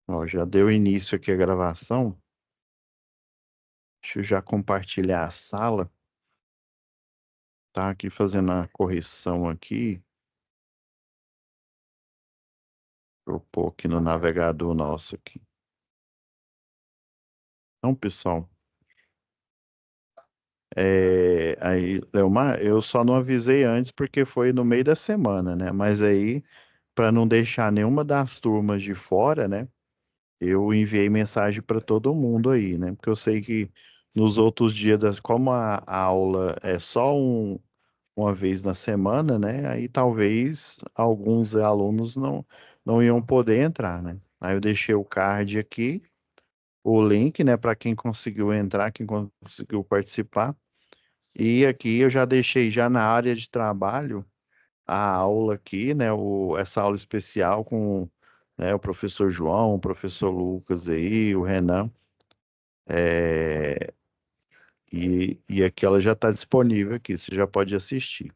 Ó, já deu início aqui a gravação. Deixa eu já compartilhar a sala. Tá aqui fazendo a correção aqui. Vou pôr aqui no navegador nosso aqui. Então, pessoal, aí, Leomar, eu só não avisei antes porque foi no meio da semana, né? Mas aí, para não deixar nenhuma das turmas de fora, né? Eu enviei mensagem para todo mundo aí, né? Porque eu sei que nos outros dias, como a aula é só uma vez na semana, né? Aí talvez alguns alunos não iam poder entrar, né? Aí eu deixei o card aqui, o link, né, para quem conseguiu entrar, quem conseguiu participar. E aqui eu já deixei já na área de trabalho a aula aqui, né, essa aula especial com, né, o professor João, o professor Lucas aí, o Renan, é, e aqui ela já está disponível aqui, você já pode assistir.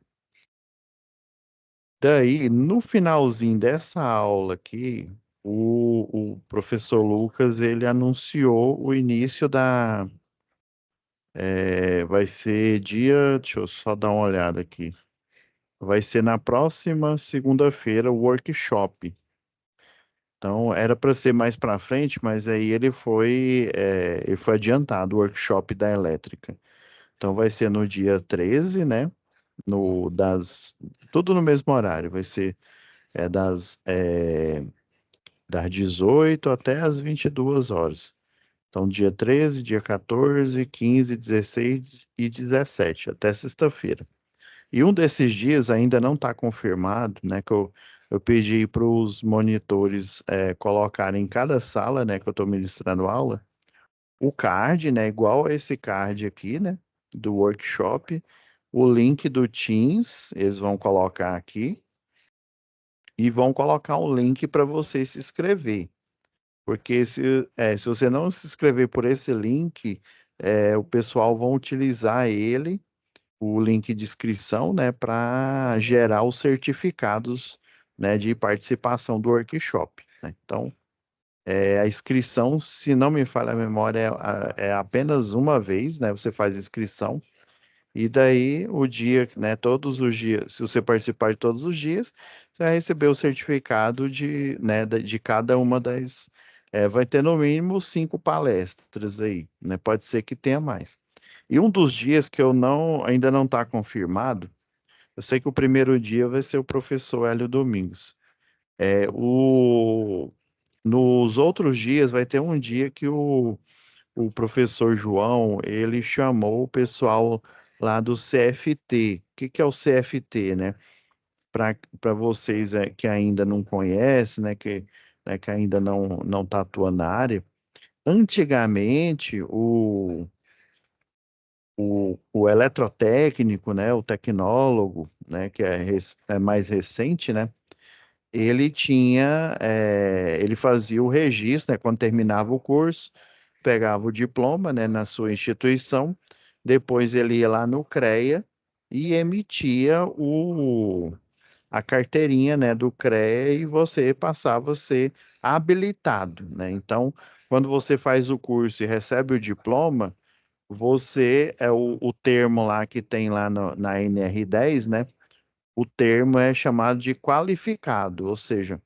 Daí, no finalzinho dessa aula aqui, o professor Lucas, ele anunciou o início vai ser dia, deixa eu só dar uma olhada aqui, vai ser na próxima segunda-feira o workshop. Então, era para ser mais para frente, mas aí ele foi adiantado, o workshop da elétrica. Então, vai ser no dia 13, né, tudo no mesmo horário, vai ser é, das 18 até as 22 horas. Então, dia 13, dia 14, 15, 16 e 17, até sexta-feira. E um desses dias ainda não está confirmado, né? Que eu pedi para os monitores colocarem em cada sala, né? Que eu estou ministrando aula, o card, né? Igual a esse card aqui, né? Do workshop, o link do Teams, eles vão colocar aqui, e vão colocar um link para você se inscrever. Porque se você não se inscrever por esse link, o pessoal vão utilizar ele, o link de inscrição, né, para gerar os certificados, né, de participação do workshop, né? Então, a inscrição, se não me falha a memória, é apenas uma vez, né? Você faz inscrição e daí o dia, né, todos os dias, se você participar de todos os dias, você vai receber o certificado de cada uma das. Vai ter no mínimo 5 palestras aí, né? Pode ser que tenha mais. E um dos dias que ainda não está confirmado, eu sei que o primeiro dia vai ser o professor Hélio Domingos. É, o, Nos outros dias vai ter um dia que o professor João, ele chamou o pessoal lá do CFT. O que que é o CFT, né? Para vocês que ainda não conhecem, que ainda não tá atuando na área, antigamente o eletrotécnico, né, o tecnólogo, né, que é mais recente, né, ele fazia o registro, né, quando terminava o curso, pegava o diploma, né, na sua instituição, depois ele ia lá no CREA e emitia a carteirinha, né, do CREA e você passava a ser habilitado, né? Então, quando você faz o curso e recebe o diploma, você é o termo lá que tem lá na NR10, né? O termo é chamado de qualificado, ou seja,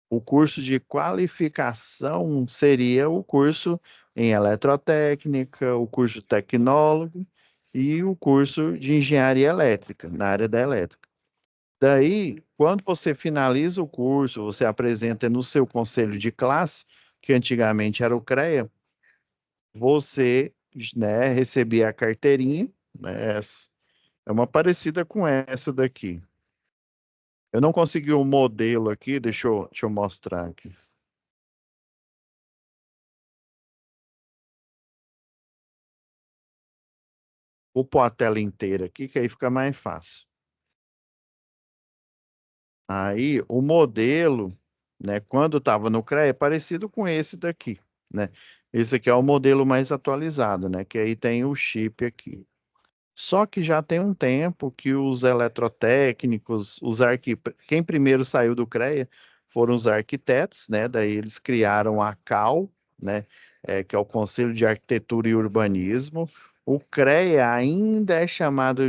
o curso de qualificação seria o curso em eletrotécnica, o curso tecnólogo e o curso de engenharia elétrica, na área da elétrica. Daí, quando você finaliza o curso, você apresenta no seu conselho de classe, que antigamente era o CREA, você, né, recebia a carteirinha, né, é uma parecida com essa daqui. Eu não consegui o modelo aqui, deixa eu mostrar aqui. Vou pôr a tela inteira aqui, que aí fica mais fácil. Aí, o modelo, né, quando estava no CREA, é parecido com esse daqui, né? Esse aqui é o modelo mais atualizado, né? Que aí tem o chip aqui. Só que já tem um tempo que os eletrotécnicos, quem primeiro saiu do CREA foram os arquitetos, né? Daí eles criaram a CAU, né? Que é o Conselho de Arquitetura e Urbanismo. O CREA ainda é chamado,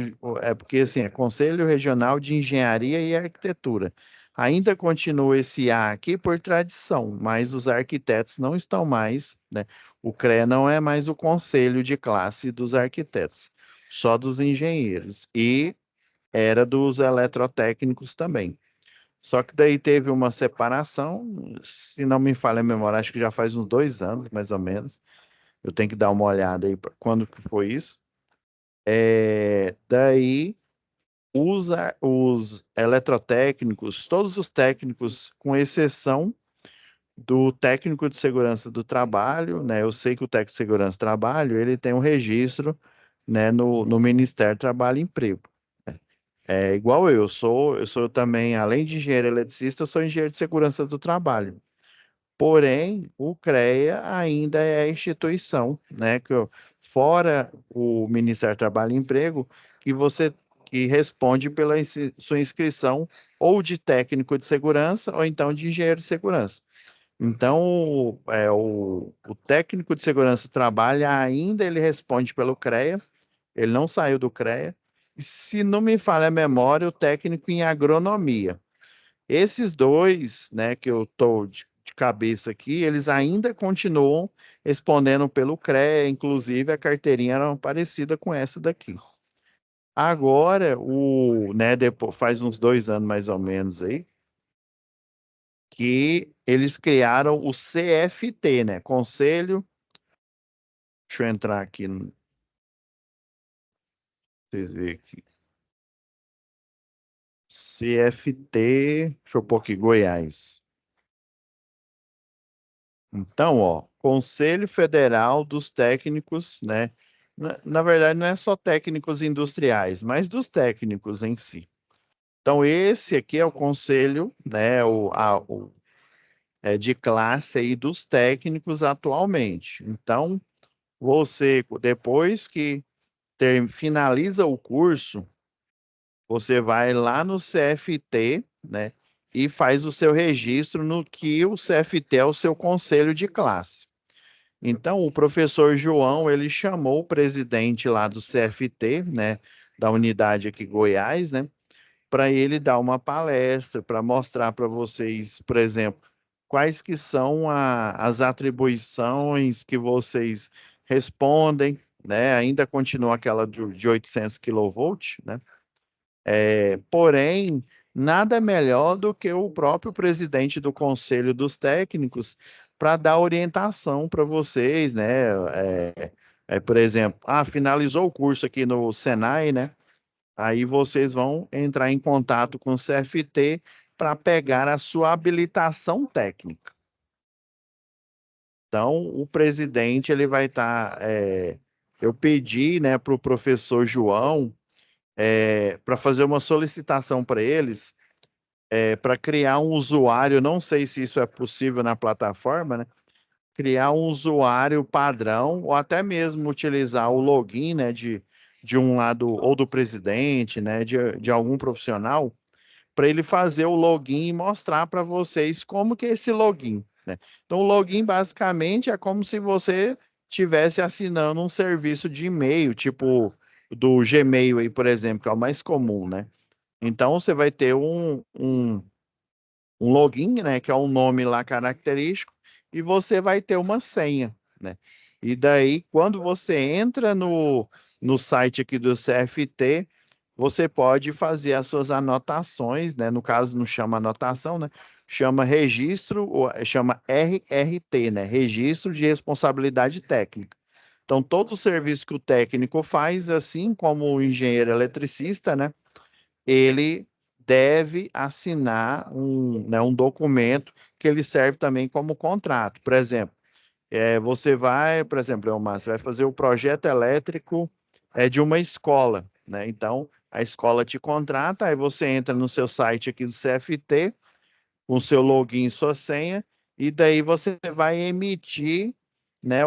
porque assim, é Conselho Regional de Engenharia e Arquitetura. Ainda continua esse A aqui por tradição, mas os arquitetos não estão mais, né? O CREA não é mais o conselho de classe dos arquitetos, só dos engenheiros. E era dos eletrotécnicos também. Só que daí teve uma separação, se não me falha a memória, acho que já faz uns 2 anos, mais ou menos. Eu tenho que dar uma olhada aí quando que foi isso. Daí os eletrotécnicos, todos os técnicos, com exceção do técnico de segurança do trabalho, né? Eu sei que o técnico de segurança do trabalho, ele tem um registro, né, no Ministério do Trabalho e Emprego. É igual eu sou também, além de engenheiro eletricista, eu sou engenheiro de segurança do trabalho. Porém, o CREA ainda é a instituição, né, fora o Ministério do Trabalho e Emprego, que você que responde pela sua inscrição ou de técnico de segurança ou então de engenheiro de segurança. Então, o técnico de segurança do trabalho ainda ele responde pelo CREA, ele não saiu do CREA. E, se não me falha a memória, o técnico em agronomia. Esses dois, né, que eu estou de cabeça aqui, eles ainda continuam respondendo pelo CREA, inclusive a carteirinha era parecida com essa daqui. Agora, né, depois, faz uns 2 anos mais ou menos aí, que eles criaram o CFT, né, Conselho, deixa eu entrar aqui, vocês verem aqui, CFT, deixa eu pôr aqui, Goiás. Então, ó, Conselho Federal dos Técnicos, né? Na verdade, não é só técnicos industriais, mas dos técnicos em si. Então, esse aqui é o conselho, né? De classe aí dos técnicos atualmente. Então, você, depois que finaliza o curso, você vai lá no CFT, né? E faz o seu registro no que o CFT é o seu conselho de classe. Então, o professor João, ele chamou o presidente lá do CFT, né, da unidade aqui Goiás, né, para ele dar uma palestra, para mostrar para vocês, por exemplo, quais que são as atribuições que vocês respondem, né, ainda continua aquela de 800 kV, né, porém, nada melhor do que o próprio presidente do Conselho dos Técnicos para dar orientação para vocês, né? Por exemplo, finalizou o curso aqui no Senai, né? Aí vocês vão entrar em contato com o CFT para pegar a sua habilitação técnica. Então, o presidente ele vai estar. Eu pedi, né, para o professor João para fazer uma solicitação para eles para criar um usuário, não sei se isso é possível na plataforma, né? Criar um usuário padrão, ou até mesmo utilizar o login, né, de um lado, ou do presidente, né, de algum profissional, para ele fazer o login e mostrar para vocês como que é esse login, né? Então, o login basicamente é como se você estivesse assinando um serviço de e-mail, tipo do Gmail aí, por exemplo, que é o mais comum, né? Então, você vai ter um login, né, que é um nome lá característico, e você vai ter uma senha, né? E daí, quando você entra no site aqui do CFT, você pode fazer as suas anotações, né? No caso, não chama anotação, né? Chama registro, ou chama RRT, né? Registro de Responsabilidade Técnica. Então, todo o serviço que o técnico faz, assim como o engenheiro eletricista, né? Ele deve assinar né, um documento que ele serve também como contrato. Por exemplo, você vai, por exemplo, Elmar, você vai fazer o projeto elétrico de uma escola, né? Então, a escola te contrata, aí você entra no seu site aqui do CFT, com seu login e sua senha, e daí você vai emitir, né,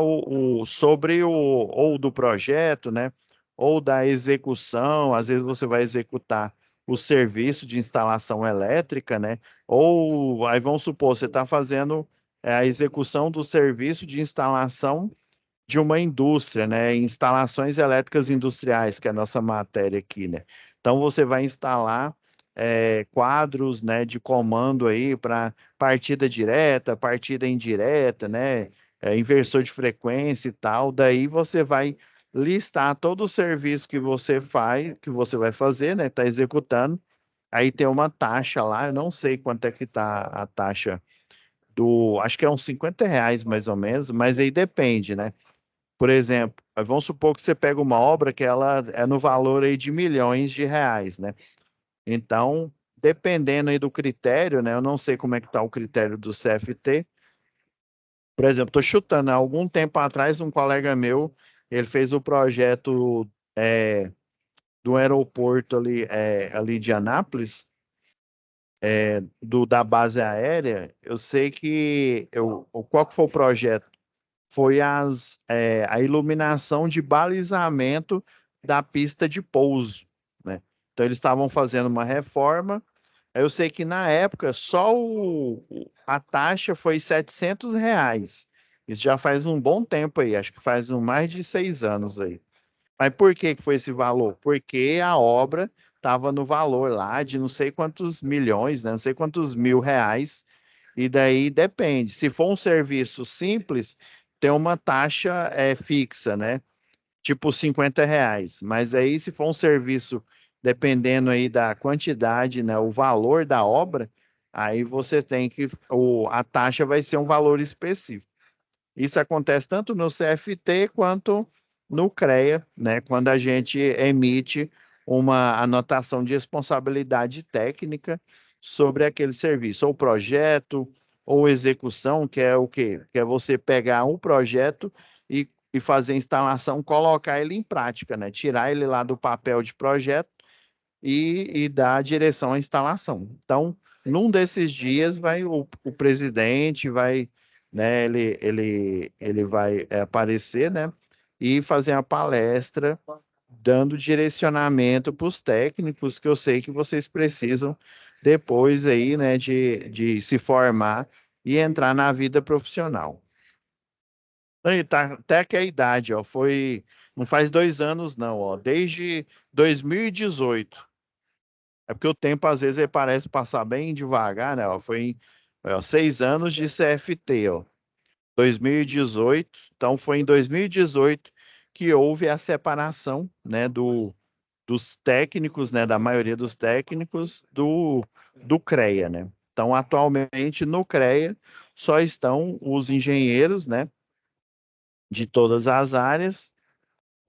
sobre ou do projeto, né, ou da execução, às vezes você vai executar o serviço de instalação elétrica, né? Ou aí vamos supor, você está fazendo a execução do serviço de instalação de uma indústria, né? Instalações elétricas industriais, que é a nossa matéria aqui, né? Então você vai instalar quadros, né, de comando aí para partida direta, partida indireta, né? Inversor de frequência e tal. Daí você vai listar todo o serviço que você faz, que você vai fazer, né? Está executando. Aí tem uma taxa lá, eu não sei quanto é que tá a taxa acho que é uns R$ 50 mais ou menos, mas aí depende, né? Por exemplo, vamos supor que você pega uma obra que ela é no valor aí de milhões de reais, né? Então, dependendo aí do critério, né? Eu não sei como é que está o critério do CFT. Por exemplo, estou chutando, há algum tempo atrás, um colega meu, ele fez o projeto do aeroporto ali de Anápolis, da base aérea. Eu sei que qual que foi o projeto? Foi a iluminação de balizamento da pista de pouso, né? Então eles estavam fazendo uma reforma. Eu sei que na época só a taxa foi R$ 700. Isso já faz um bom tempo aí, acho que faz mais de 6 anos aí. Mas por que que foi esse valor? Porque a obra estava no valor lá de não sei quantos milhões, né? Não sei quantos mil reais, e daí depende. Se for um serviço simples, tem uma taxa fixa, né? Tipo R$ 50. Mas aí, se for um serviço, dependendo aí da quantidade, né? O valor da obra, aí você tem a taxa vai ser um valor específico. Isso acontece tanto no CFT quanto no CREA, né? Quando a gente emite uma anotação de responsabilidade técnica sobre aquele serviço, ou projeto, ou execução, que é o quê? Que é você pegar um projeto e fazer a instalação, colocar ele em prática, né? Tirar ele lá do papel de projeto e dar a direção à instalação. Então, num desses dias, o presidente vai, né, ele vai aparecer, né, e fazer uma palestra dando direcionamento para os técnicos, que eu sei que vocês precisam depois aí, né, de se formar e entrar na vida profissional. Aí tá até que a idade, ó, não faz 2 anos não, ó, desde 2018. É porque o tempo, às vezes, ele parece passar bem devagar, né? Ó, ó, 6 anos de CFT, ó. 2018. Então, foi em 2018 que houve a separação, né, dos técnicos, né, da maioria dos técnicos do CREA, né? Então, atualmente, no CREA, só estão os engenheiros, né, de todas as áreas,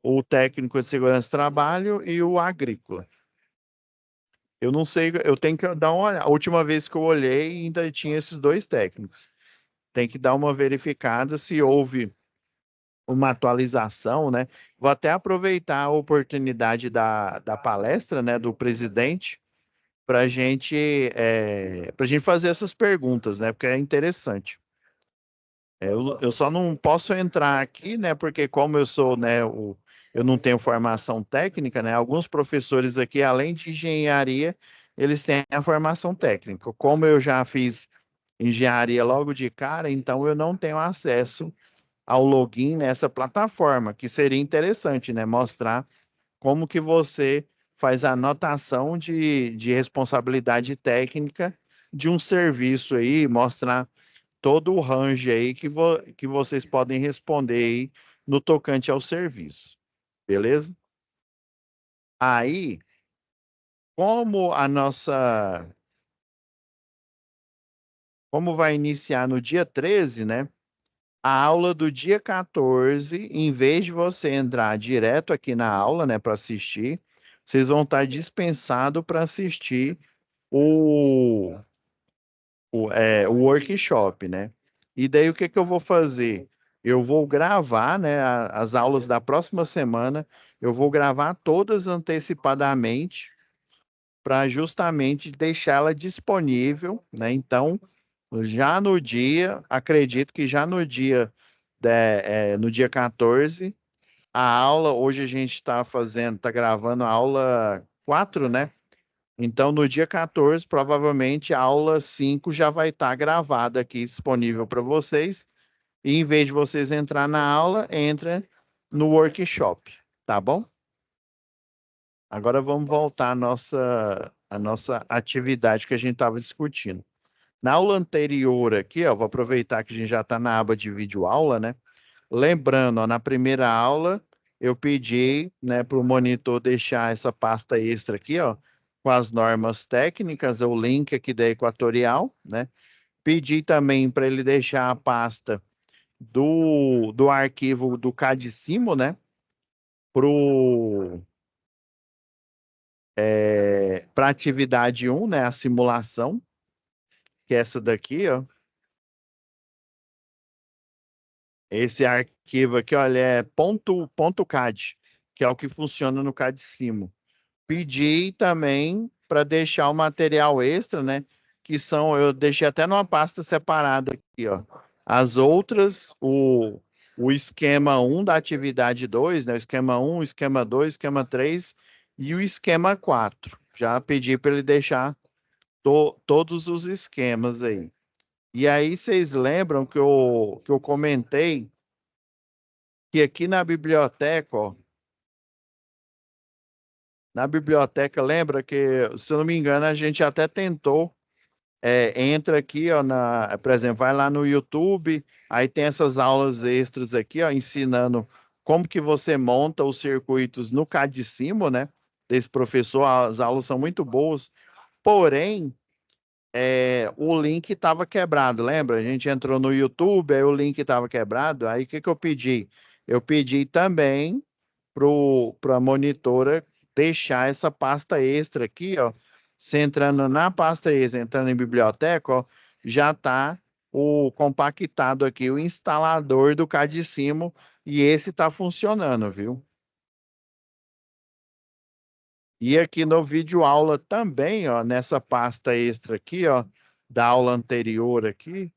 o técnico de segurança do trabalho e o agrícola. Eu não sei, eu tenho que dar uma olhada. A última vez que eu olhei, ainda tinha esses dois técnicos. Tem que dar uma verificada se houve uma atualização, né? Vou até aproveitar a oportunidade da palestra, né, do presidente, para gente fazer essas perguntas, né? Porque é interessante. Eu só não posso entrar aqui, né? Porque como eu sou, né, eu não tenho formação técnica, né? Alguns professores aqui, além de engenharia, eles têm a formação técnica. Como eu já fiz engenharia logo de cara, então eu não tenho acesso ao login nessa plataforma, que seria interessante, né? Mostrar como que você faz a anotação de responsabilidade técnica de um serviço aí, mostrar todo o range aí que vocês podem responder aí no tocante ao serviço. Beleza? Aí, como a nossa, como vai iniciar no dia 13, né? A aula do dia 14, em vez de você entrar direto aqui na aula, né, para assistir, vocês vão estar dispensados para assistir o, o workshop, né? E daí o que que eu vou fazer? Eu vou gravar, né, as aulas da próxima semana, eu vou gravar todas antecipadamente para justamente deixá-la disponível, né? Então, já no dia, acredito que já no dia, no dia 14, a aula, hoje a gente está gravando a aula 4, né? Então, no dia 14, provavelmente a aula 5 já vai estar gravada aqui, disponível para vocês. E em vez de vocês entrar na aula, entra no workshop, tá bom? Agora vamos voltar à nossa atividade que a gente estava discutindo. Na aula anterior aqui, ó, vou aproveitar que a gente já está na aba de vídeo aula, né? Lembrando, ó, na primeira aula, eu pedi, né, para o monitor deixar essa pasta extra aqui, ó, com as normas técnicas, o link aqui da Equatorial, né? Pedi também para ele deixar a pasta do arquivo do Cadicimo, né? Para atividade um, né? A simulação, que é essa daqui, ó. Esse arquivo aqui, olha, é ponto .cad, que é o que funciona no Cadicimo. Pedi também para deixar o material extra, né? Que são, eu deixei até numa pasta separada aqui, ó. As outras, o esquema um da atividade 2, né? O esquema um, o esquema 2, o esquema 3 e o esquema 4. Já pedi para ele deixar todos os esquemas aí. E aí vocês lembram que eu comentei que aqui na biblioteca, ó, na biblioteca, lembra que, se eu não me engano, a gente até tentou, entra aqui, ó, por exemplo, vai lá no YouTube, aí tem essas aulas extras aqui, ó, ensinando como que você monta os circuitos no Cadicimo, né? Desse professor, as aulas são muito boas, porém, o link estava quebrado, lembra? A gente entrou no YouTube, aí o link estava quebrado, aí o que que eu pedi? Eu pedi também para a monitora deixar essa pasta extra aqui, ó. Você entrando na pasta extra, entrando em biblioteca, ó, já está o compactado aqui, o instalador do Cadicimo, e esse está funcionando, viu? E aqui no vídeo aula também, ó, nessa pasta extra aqui, ó, da aula anterior aqui,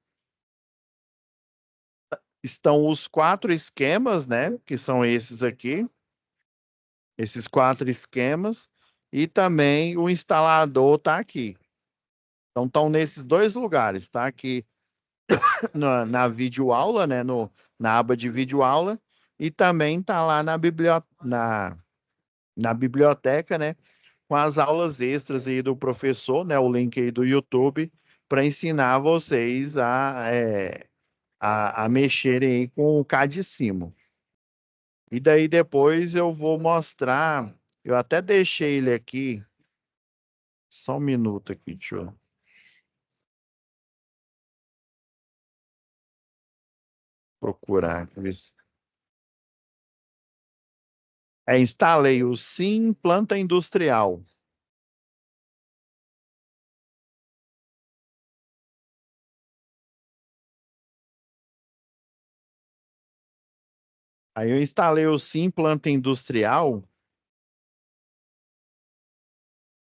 estão os 4 esquemas, né, que são esses aqui, esses 4 esquemas, e também o instalador está aqui. Então, estão nesses 2 lugares, tá? Aqui na videoaula, né? Na aba de videoaula, e também está lá na biblioteca, né? Com as aulas extras aí do professor, né? O link aí do YouTube, para ensinar vocês a mexerem aí com o Cadicimo. E daí depois eu vou mostrar, eu até deixei ele aqui, só um minuto aqui, deixa eu procurar. Instalei o Sim Planta Industrial. Aí eu instalei o Sim Planta Industrial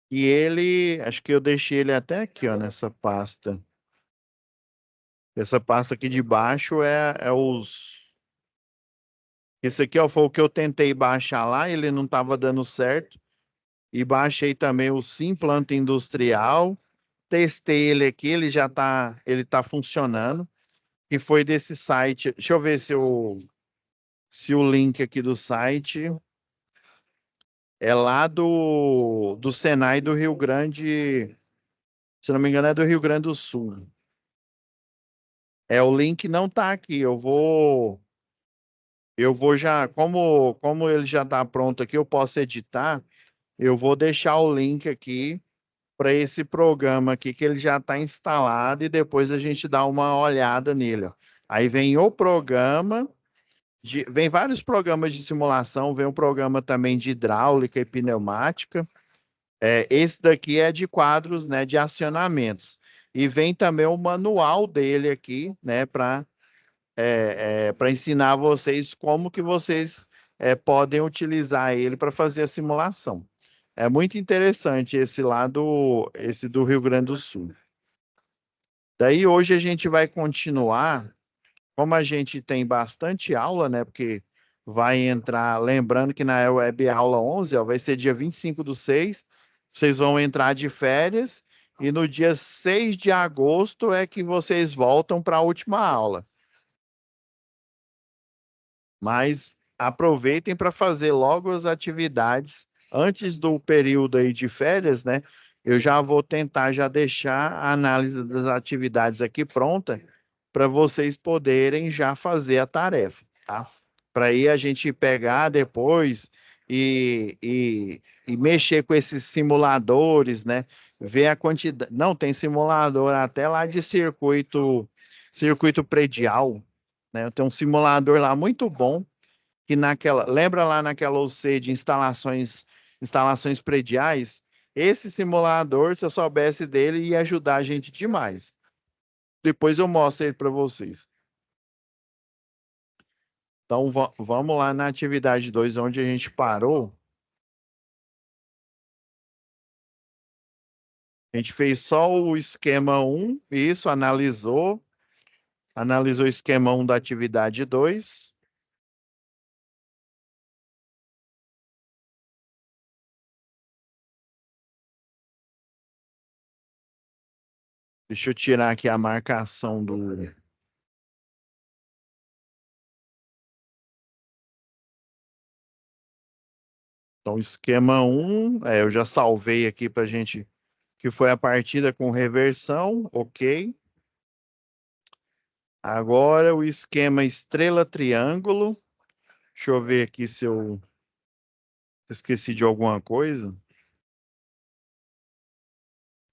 e ele, acho que eu deixei ele até aqui, ó, nessa pasta. Essa pasta aqui de baixo é os. Esse aqui, ó, foi o que eu tentei baixar lá, ele não estava dando certo. E baixei também o Sim Planta Industrial. Testei ele aqui, ele tá funcionando. E foi desse site. Deixa eu ver se o link aqui do site é lá do Senai do Rio Grande, se não me engano, é do Rio Grande do Sul. O link não tá aqui. Eu vou já, como ele já está pronto aqui, eu posso editar. Eu vou deixar o link aqui para esse programa aqui que ele já está instalado e depois a gente dá uma olhada nele, ó. Aí vem o programa, vem vários programas de simulação, vem um programa também de hidráulica e pneumática. Esse daqui é de quadros, né, de acionamentos. E vem também o manual dele aqui, né, para ensinar vocês como que vocês podem utilizar ele para fazer a simulação. É muito interessante esse do Rio Grande do Sul. Daí hoje a gente vai continuar, como a gente tem bastante aula, né, porque vai entrar, lembrando que na Web Aula 11, ó, vai ser dia 25/6, vocês vão entrar de férias e no dia 6 de agosto é que vocês voltam para a última aula. Mas aproveitem para fazer logo as atividades antes do período aí de férias, né? Eu já vou tentar já deixar a análise das atividades aqui pronta para vocês poderem já fazer a tarefa, tá? Para aí a gente pegar depois e mexer com esses simuladores, né? Ver a quantidade. Não, tem simulador até lá de circuito predial, né? Tem um simulador lá muito bom que lembra lá naquela OC de instalações prediais? Esse simulador, se eu soubesse dele, ia ajudar a gente demais. Depois eu mostro ele para vocês. Então, vamos lá na atividade 2, onde a gente parou. A gente fez só o esquema 1, isso, analisou o esquema 1 da atividade 2. Deixa eu tirar aqui a marcação do. Então, esquema 1, eu já salvei aqui para a gente, que foi a partida com reversão, ok. Agora o esquema estrela-triângulo. Deixa eu ver aqui se eu esqueci de alguma coisa.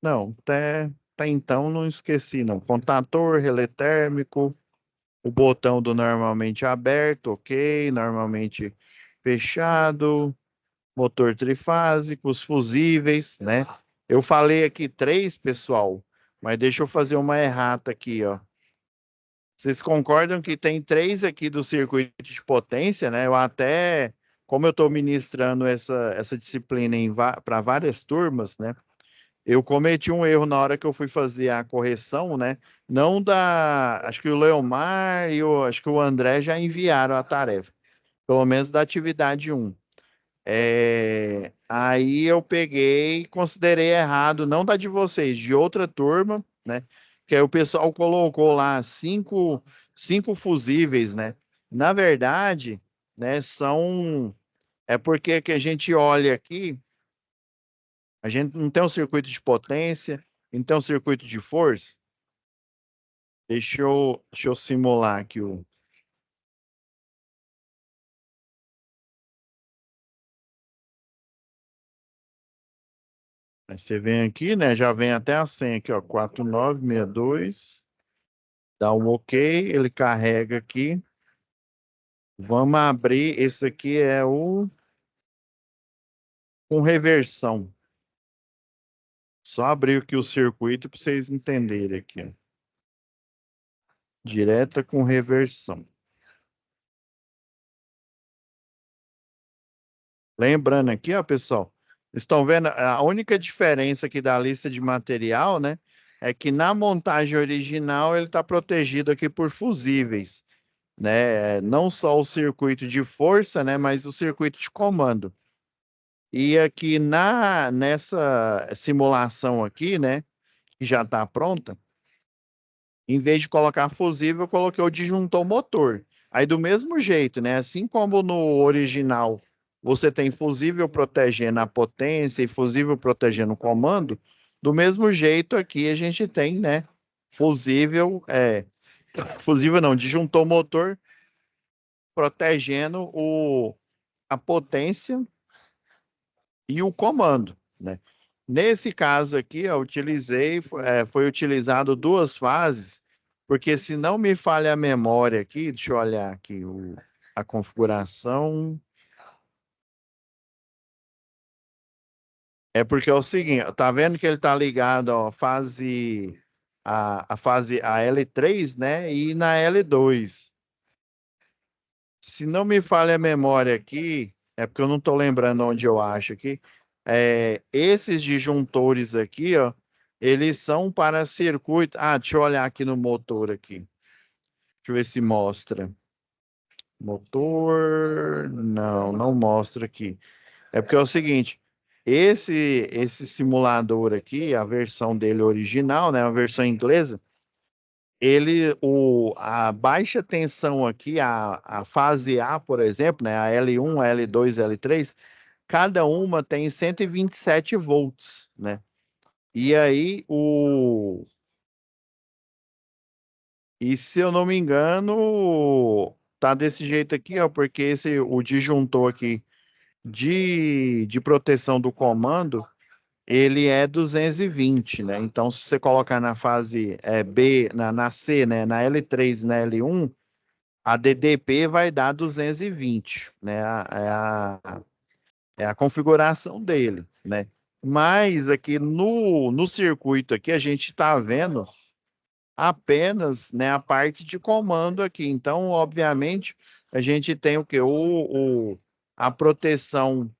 Não, até então não esqueci, não. Contator, relé térmico, o botão do normalmente aberto, ok. Normalmente fechado, motor trifásico, os fusíveis, né? Eu falei aqui 3, pessoal, mas deixa eu fazer uma errata aqui, ó. Vocês concordam que tem 3 aqui do circuito de potência, né? Como eu estou ministrando essa disciplina para várias turmas, né? Eu cometi um erro na hora que eu fui fazer a correção, né? Não da. Acho que o Leomar e acho que o André já enviaram a tarefa, pelo menos da atividade 1. Aí eu peguei, considerei errado, não da de vocês, de outra turma, né? Que aí o pessoal colocou lá cinco fusíveis, né? Na verdade, né, é porque que a gente olha aqui, a gente não tem um circuito de potência, não tem um circuito de força. Deixa eu simular aqui o. Aí você vem aqui, né? Já vem até a senha aqui, ó, 4962. Dá um OK, ele carrega aqui. Vamos abrir. Esse aqui é o com reversão. Só abrir aqui o circuito para vocês entenderem aqui, ó. Direta com reversão. Lembrando aqui, ó, pessoal, estão vendo a única diferença aqui da lista de material, né? É que na montagem original ele está protegido aqui por fusíveis, né? Não só o circuito de força, né? Mas o circuito de comando. E aqui nessa simulação aqui, né? Que já está pronta, em vez de colocar fusível, eu coloquei o disjuntor motor. Aí do mesmo jeito, né? Assim como no original você tem fusível protegendo a potência e fusível protegendo o comando, do mesmo jeito aqui a gente tem, né? Fusível não, disjuntor motor protegendo a potência e o comando, né? Nesse caso aqui, eu foi utilizado 2 fases, porque se não me falha a memória aqui, deixa eu olhar aqui a configuração. É porque é o seguinte, tá vendo que ele tá ligado a L3, né? E na L2. Se não me falha a memória aqui, é porque eu não estou lembrando onde eu acho aqui. Esses disjuntores aqui, ó, eles são para circuito. Ah, deixa eu olhar aqui no motor aqui. Deixa eu ver se mostra. Motor, não mostra aqui. É porque é o seguinte, Esse simulador aqui, a versão dele original, né, a versão inglesa, a baixa tensão aqui, a fase A, por exemplo, né, a L1, a L2, a L3, cada uma tem 127 volts, né? E aí, e se eu não me engano, tá desse jeito aqui, ó, porque o disjuntor aqui de proteção do comando, ele é 220, né? Então, se você colocar na fase B, na C, né, na L3 e na L1, a DDP vai dar 220, né? É a configuração dele, né? Mas aqui no circuito aqui a gente está vendo apenas, né, a parte de comando aqui. Então, obviamente, a gente tem o que? A proteção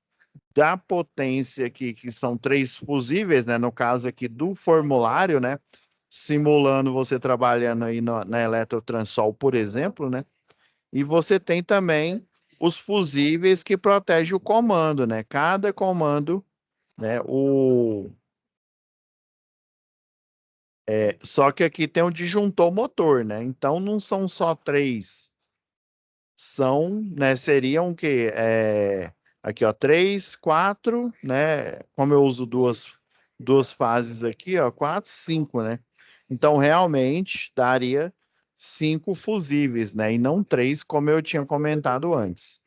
da potência aqui, que são três fusíveis, né? No caso aqui do formulário, né? Simulando você trabalhando aí na Eletrotransol, por exemplo, né? E você tem também os fusíveis que protegem o comando, né? Cada comando, né? Só que aqui tem o disjuntor motor, né? Então não são só três, são, né? Seriam o quê? Aqui, ó, três, quatro, né? Como eu uso duas fases aqui, ó, quatro, cinco, né? Então realmente daria cinco fusíveis, né? E não três, como eu tinha comentado antes.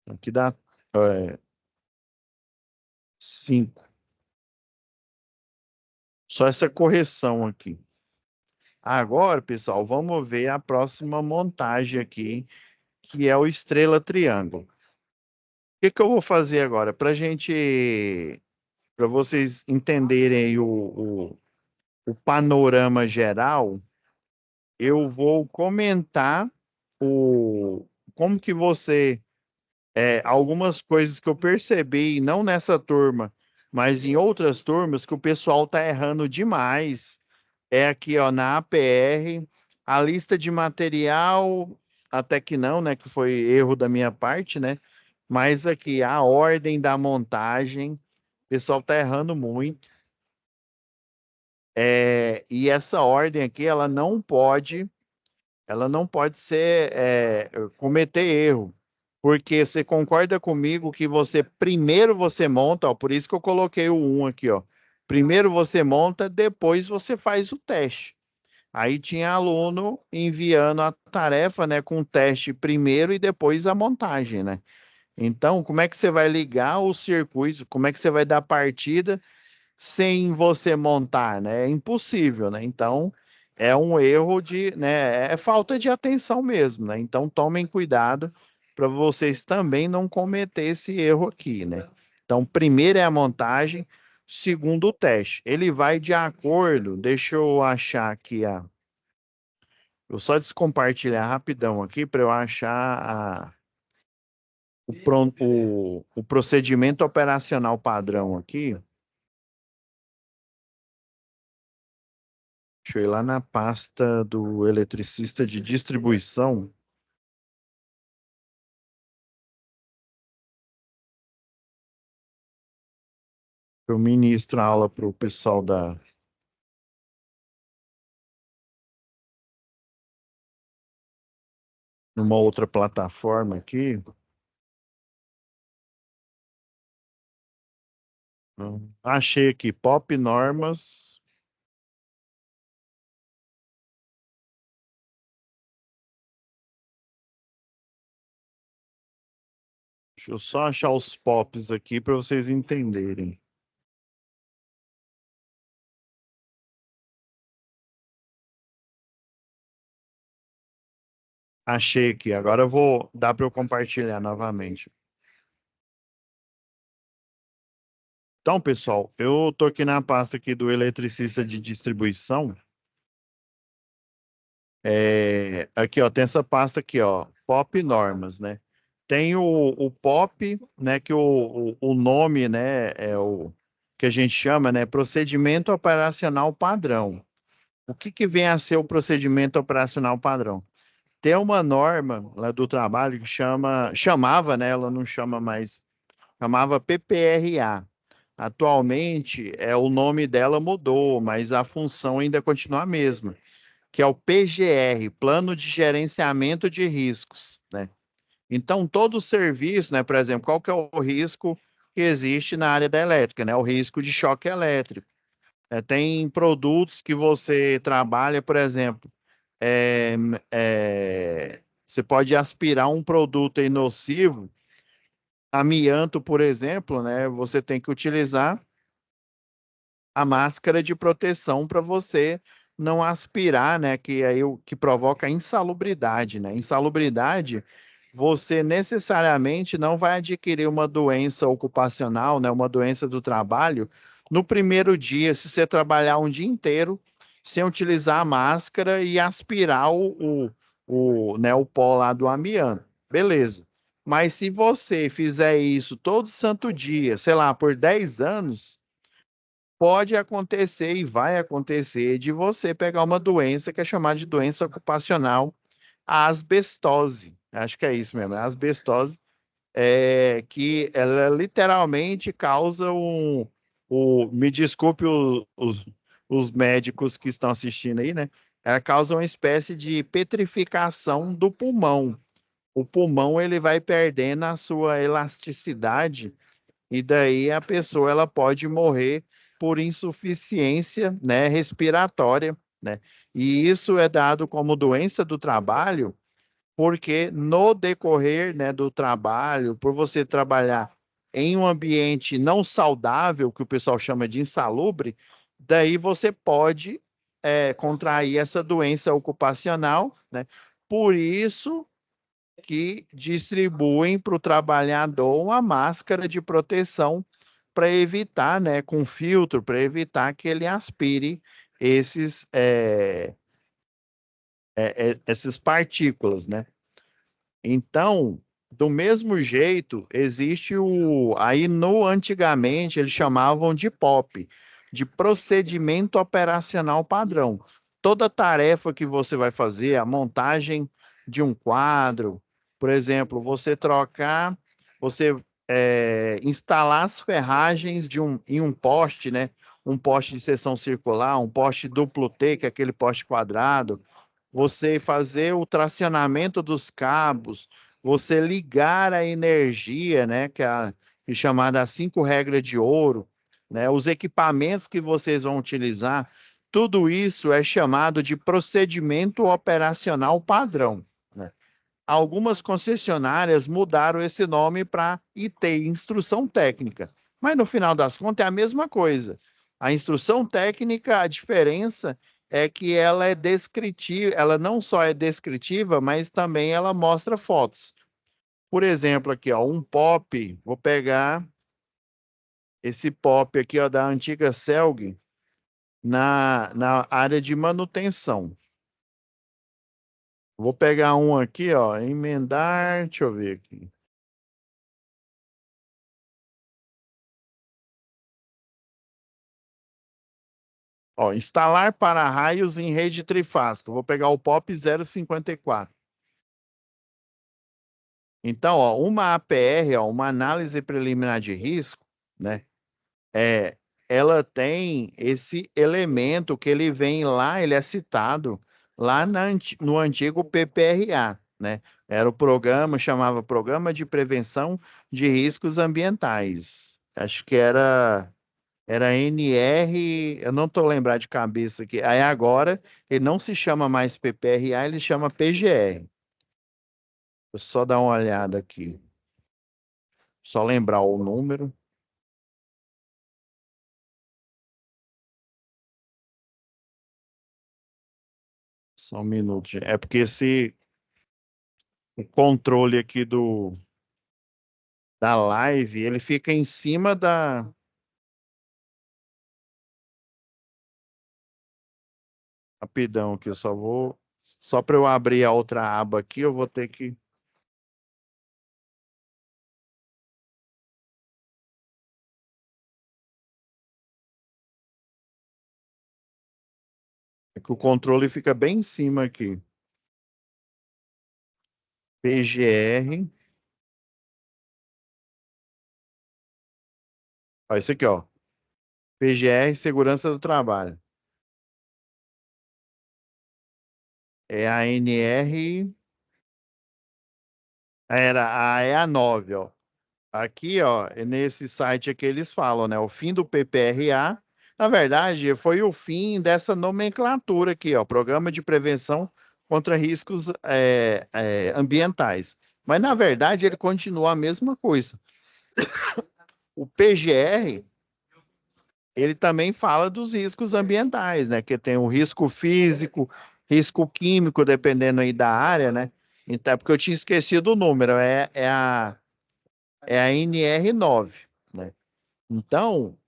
Aqui dá é, cinco. Só essa correção aqui. Agora, pessoal, vamos ver a próxima montagem aqui, que é o estrela triângulo. O que que eu vou fazer agora? Para vocês entenderem o panorama geral, eu vou comentar o, como que algumas coisas que eu percebi, não nessa turma, mas em outras turmas, que o pessoal está errando demais. É aqui, ó, na APR, a lista de material, até que não, né, que foi erro da minha parte, né? Mas aqui, a ordem da montagem, o pessoal tá errando muito. E essa ordem aqui, ela não pode cometer erro, porque você concorda comigo que primeiro você monta, ó, por isso que eu coloquei o um aqui, ó. Primeiro você monta, depois você faz o teste. Aí tinha aluno enviando a tarefa, né, com o teste primeiro e depois a montagem, né? Então, como é que você vai ligar os circuitos? Como é que você vai dar partida sem você montar, né? É impossível, né? Então, é um erro né? É falta de atenção mesmo, né? Então, tomem cuidado para vocês também não cometer esse erro aqui, né? Então, primeiro é a montagem, segundo o teste. Ele vai de acordo, deixa eu achar aqui eu só descompartilhar rapidão aqui para eu achar o procedimento operacional padrão aqui. Deixa eu ir lá na pasta do eletricista de distribuição. Eu ministro a aula para o pessoal numa outra plataforma aqui. Achei aqui, Pop Normas. Deixa eu só achar os POPs aqui para vocês entenderem. Achei aqui, agora eu vou dar para eu compartilhar novamente. Então, pessoal, eu tô aqui na pasta aqui do eletricista de distribuição. Aqui, ó, tem essa pasta aqui, ó, POP Normas, né? Tem o POP, né, que o nome, né, é o que a gente chama, né, Procedimento Operacional Padrão. O que que vem a ser o procedimento operacional padrão? Tem uma norma lá do trabalho que chamava, né? Ela não chama mais, chamava PPRA. Atualmente, o nome dela mudou, mas a função ainda continua a mesma, que é o PGR, Plano de Gerenciamento de Riscos, né? Então, todo serviço, né, por exemplo, qual que é o risco que existe na área da elétrica, né? O risco de choque elétrico. Tem produtos que você trabalha, por exemplo, é, você pode aspirar um produto aí nocivo, amianto, por exemplo, né? Você tem que utilizar a máscara de proteção para você não aspirar, né? Que aí o que provoca insalubridade, né? Insalubridade, você necessariamente não vai adquirir uma doença ocupacional, né? Uma doença do trabalho no primeiro dia, se você trabalhar um dia inteiro sem utilizar a máscara e aspirar né, o pó lá do amianto. Beleza. Mas se você fizer isso todo santo dia, sei lá, por 10 anos, pode acontecer e vai acontecer de você pegar uma doença que é chamada de doença ocupacional, a asbestose. Acho que é isso mesmo, a asbestose, que ela literalmente causa me desculpe os médicos que estão assistindo aí, né? Ela causa uma espécie de petrificação do pulmão. O pulmão ele vai perdendo a sua elasticidade e daí a pessoa ela pode morrer por insuficiência, né, respiratória, né? E isso é dado como doença do trabalho, porque no decorrer, né, do trabalho, por você trabalhar em um ambiente não saudável, que o pessoal chama de insalubre, daí você pode contrair essa doença ocupacional, né? Por isso que distribuem para o trabalhador uma máscara de proteção para evitar, né, com filtro, para evitar que ele aspire esses, essas partículas, né? Então, do mesmo jeito, existe aí no antigamente eles chamavam de POP, de procedimento operacional padrão. Toda tarefa que você vai fazer, a montagem de um quadro, por exemplo, você instalar as ferragens em um poste, né? Um poste de seção circular, um poste duplo T, que é aquele poste quadrado, você fazer o tracionamento dos cabos, você ligar a energia, né, que é chamada as 5 regras de ouro, né, os equipamentos que vocês vão utilizar, tudo isso é chamado de procedimento operacional padrão, né? Algumas concessionárias mudaram esse nome para IT, Instrução Técnica, mas no final das contas é a mesma coisa. A instrução técnica, a diferença é que ela é descritiva, ela não só é descritiva, mas também ela mostra fotos. Por exemplo, aqui, ó, um POP, vou pegar esse POP aqui, ó, da antiga Celg, na área de manutenção. Vou pegar um aqui, ó, emendar, deixa eu ver aqui. Ó, instalar para-raios em rede trifásica. Vou pegar o POP 054. Então, ó, uma APR, ó, uma análise preliminar de risco, né? É, ela tem esse elemento que ele vem lá, ele é citado lá no antigo PPRA, né? Era o programa, chamava Programa de Prevenção de Riscos Ambientais. Acho que era NR, eu não estou lembrado de cabeça aqui. Aí agora ele não se chama mais PPRA, ele chama PGR. Vou só dar uma olhada aqui, só lembrar o número. Só um minuto, gente. É porque esse o controle aqui da live, ele fica em cima da. Rapidão aqui, eu só vou. Só para eu abrir a outra aba aqui, eu vou ter que. É que o controle fica bem em cima aqui. PGR, ó, isso aqui, ó, PGR Segurança do Trabalho. É a NR, é a 9, ó. Aqui, ó, é nesse site aqui eles falam, né? O fim do PPRA, na verdade, foi o fim dessa nomenclatura aqui, ó, Programa de Prevenção contra Riscos Ambientais. Mas, na verdade, ele continua a mesma coisa. O PGR, ele também fala dos riscos ambientais, né? Que tem o risco físico, risco químico, dependendo aí da área, né? Então, é porque eu tinha esquecido o número, é a NR9, né? Então,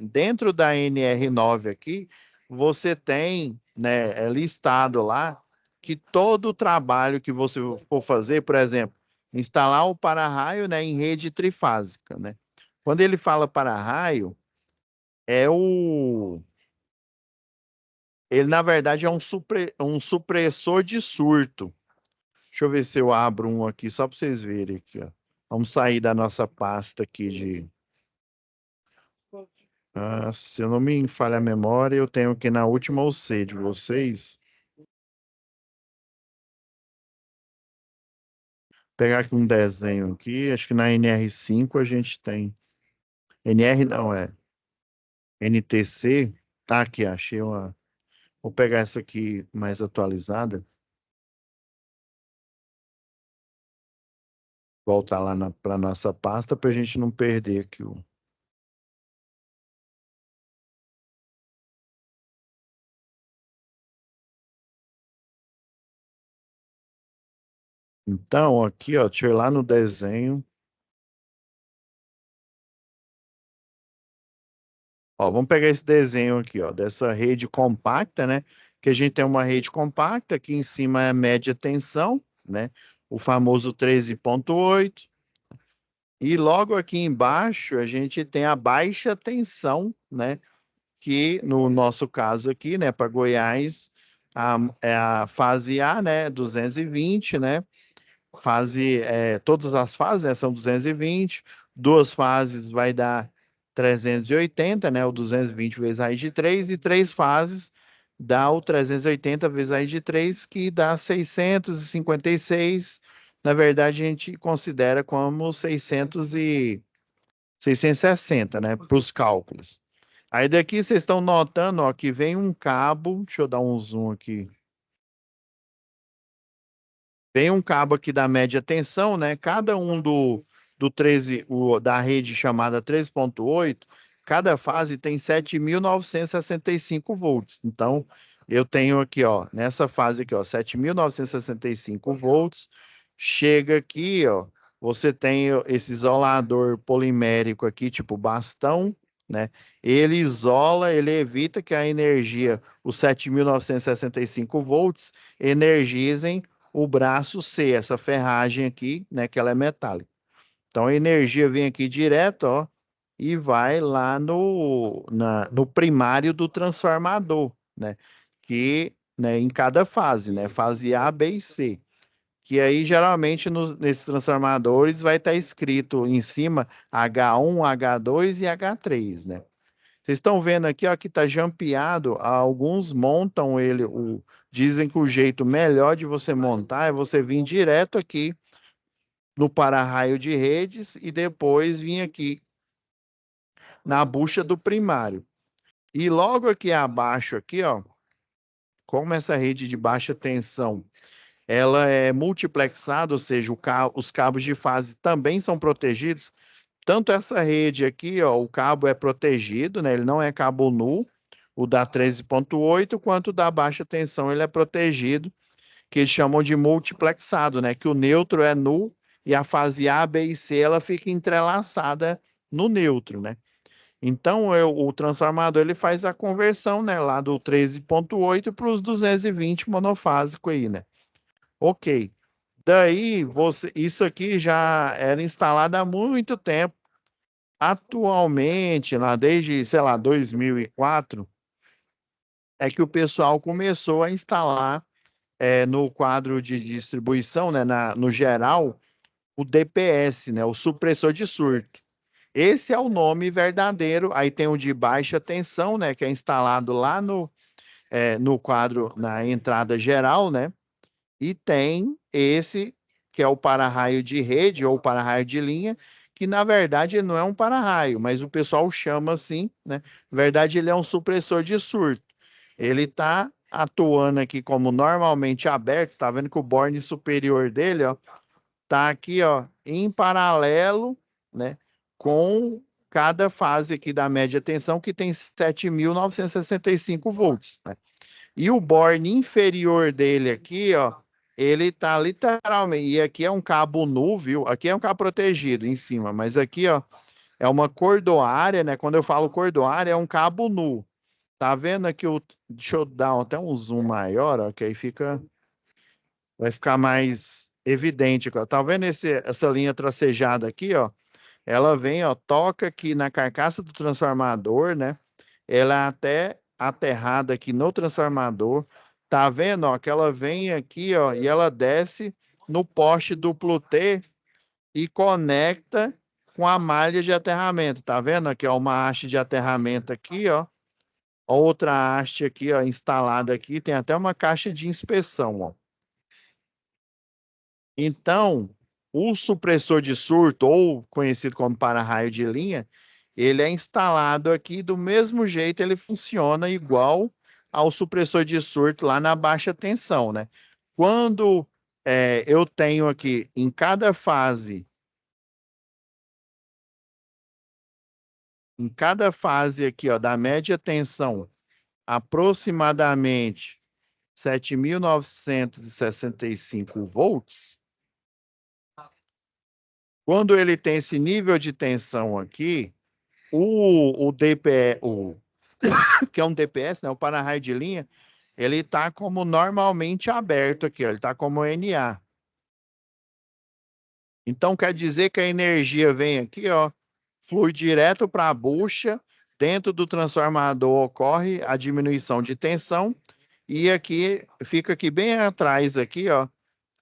dentro da NR9 aqui, você tem, né, listado lá que todo o trabalho que você for fazer, por exemplo, instalar o para-raio, né, em rede trifásica, né? Quando ele fala para-raio, é o ele na verdade é um supressor de surto. Deixa eu ver se eu abro um aqui só para vocês verem aqui, ó. Vamos sair da nossa pasta aqui de se eu não me falha a memória, eu tenho que na última UC de vocês, pegar aqui um desenho aqui, acho que na NR5 a gente tem. NR não, NTC. Tá aqui, achei uma. Vou pegar essa aqui mais atualizada, voltar lá para nossa pasta para a gente não perder aqui o. Então, aqui, ó, deixa eu ir lá no desenho. Ó, vamos pegar esse desenho aqui, ó, dessa rede compacta, né? Que a gente tem uma rede compacta, aqui em cima é a média tensão, né? O famoso 13,8. E logo aqui embaixo a gente tem a baixa tensão, né? Que no nosso caso aqui, né, para Goiás, é a fase A, né, 220, né? Todas as fases, né, são 220, duas fases vai dar 380, né, o 220 vezes raiz de 3, e três fases dá o 380 vezes raiz de 3, que dá 656. Na verdade, a gente considera como 660, né, para os cálculos. Aí daqui vocês estão notando, ó, que vem um cabo, deixa eu dar um zoom aqui. Tem um cabo aqui da média tensão, né? Cada um do 13, da rede chamada 13,8, cada fase tem 7.965 volts. Então, eu tenho aqui, ó, nessa fase aqui, ó, 7.965 volts. Chega aqui, ó, você tem esse isolador polimérico aqui, tipo bastão, né? Ele isola, ele evita que a energia, os 7.965 volts, energizem o braço C, essa ferragem aqui, né, que ela é metálica. Então a energia vem aqui direto, ó, e vai lá no primário do transformador, né, que, né, em cada fase, né, fase A, B e C. Que aí geralmente nesses transformadores vai estar escrito em cima H1, H2 e H3, né? Vocês estão vendo aqui, ó, que está jampeado. Alguns montam ele. Dizem que o jeito melhor de você montar é você vir direto aqui no para-raio de redes e depois vir aqui na bucha do primário. E logo aqui abaixo, aqui, ó, como essa rede de baixa tensão ela é multiplexada, ou seja, os cabos de fase também são protegidos. Tanto essa rede aqui, ó, o cabo é protegido, né? Ele não é cabo nu, o da 13,8, quanto o da baixa tensão ele é protegido, que eles chamam de multiplexado, né? Que o neutro é nu e a fase A, B e C ela fica entrelaçada no neutro, né? Então, o transformador ele faz a conversão, né, lá do 13,8 para os 220 monofásico aí, né? Ok. Daí, isso aqui já era instalado há muito tempo. Atualmente, lá desde, sei lá, 2004, é que o pessoal começou a instalar no quadro de distribuição, né, no geral, o DPS, né, o supressor de surto. Esse é o nome verdadeiro. Aí tem o de baixa tensão, né, que é instalado lá no quadro, na entrada geral, né? E tem esse, que é o para-raio de rede ou para-raio de linha, que na verdade ele não é um para-raio, mas o pessoal chama assim, né? Na verdade, ele é um supressor de surto. Ele está atuando aqui como normalmente aberto, tá vendo que o borne superior dele, ó, tá aqui, ó, em paralelo, né, com cada fase aqui da média tensão, que tem 7.965 volts, né? E o borne inferior dele aqui, ó, ele tá literalmente, e aqui é um cabo nu, viu? Aqui é um cabo protegido em cima, mas aqui, ó, é uma cordoária, né? Quando eu falo cordoária, é um cabo nu. Tá vendo aqui deixa eu dar até um zoom maior, ó, que aí vai ficar mais evidente. Tá vendo essa linha tracejada aqui, ó? Ela vem, ó, toca aqui na carcaça do transformador, né? Ela é até aterrada aqui no transformador. Tá vendo, ó, que ela vem aqui, ó, e ela desce no poste duplo T e conecta com a malha de aterramento. Tá vendo aqui, ó, uma haste de aterramento aqui, ó. Outra haste aqui, ó, instalada aqui. Tem até uma caixa de inspeção, ó. Então, o supressor de surto, ou conhecido como para-raio de linha, ele é instalado aqui do mesmo jeito, ele funciona igual ao supressor de surto lá na baixa tensão, né? Quando eu tenho aqui em cada fase aqui, ó, da média tensão, aproximadamente 7.965 volts. Quando ele tem esse nível de tensão aqui, o DPE, que é um DPS, né, o para-raio de linha, ele está como normalmente aberto aqui, ó, ele está como NA. Então quer dizer que a energia vem aqui, ó, flui direto para a bucha, dentro do transformador ocorre a diminuição de tensão e aqui fica aqui bem atrás aqui, ó,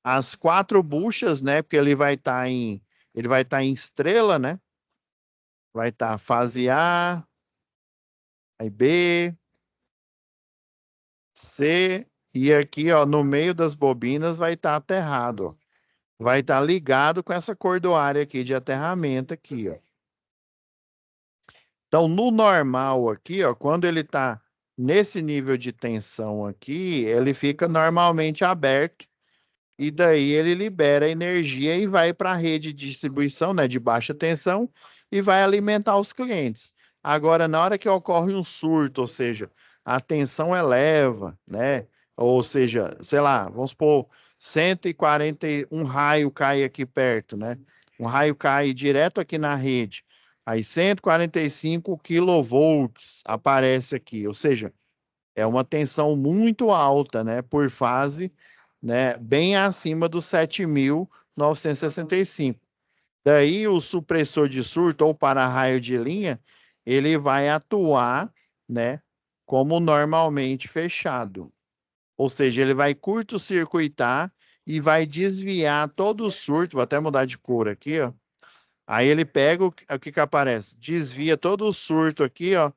as 4 buchas, né, porque ele vai estar em estrela, né? Vai estar fase A, aí B, C, e aqui, ó, no meio das bobinas vai estar aterrado, ó. Vai estar ligado com essa cordoária aqui de aterramento aqui, ó. Então, no normal aqui, ó, quando ele está nesse nível de tensão aqui, ele fica normalmente aberto e daí ele libera energia e vai para a rede de distribuição, né, de baixa tensão e vai alimentar os clientes. Agora, na hora que ocorre um surto, ou seja, a tensão eleva, né? Ou seja, sei lá, vamos supor, 141 raio cai aqui perto, né? Um raio cai direto aqui na rede. Aí 145 quilovolts aparece aqui, ou seja, é uma tensão muito alta, né, por fase, né, bem acima dos 7.965. Daí o supressor de surto ou para-raio de linha, ele vai atuar, né, como normalmente fechado. Ou seja, ele vai curto-circuitar e vai desviar todo o surto, vou até mudar de cor aqui, ó. Aí ele pega o que que aparece? Desvia todo o surto aqui, ó,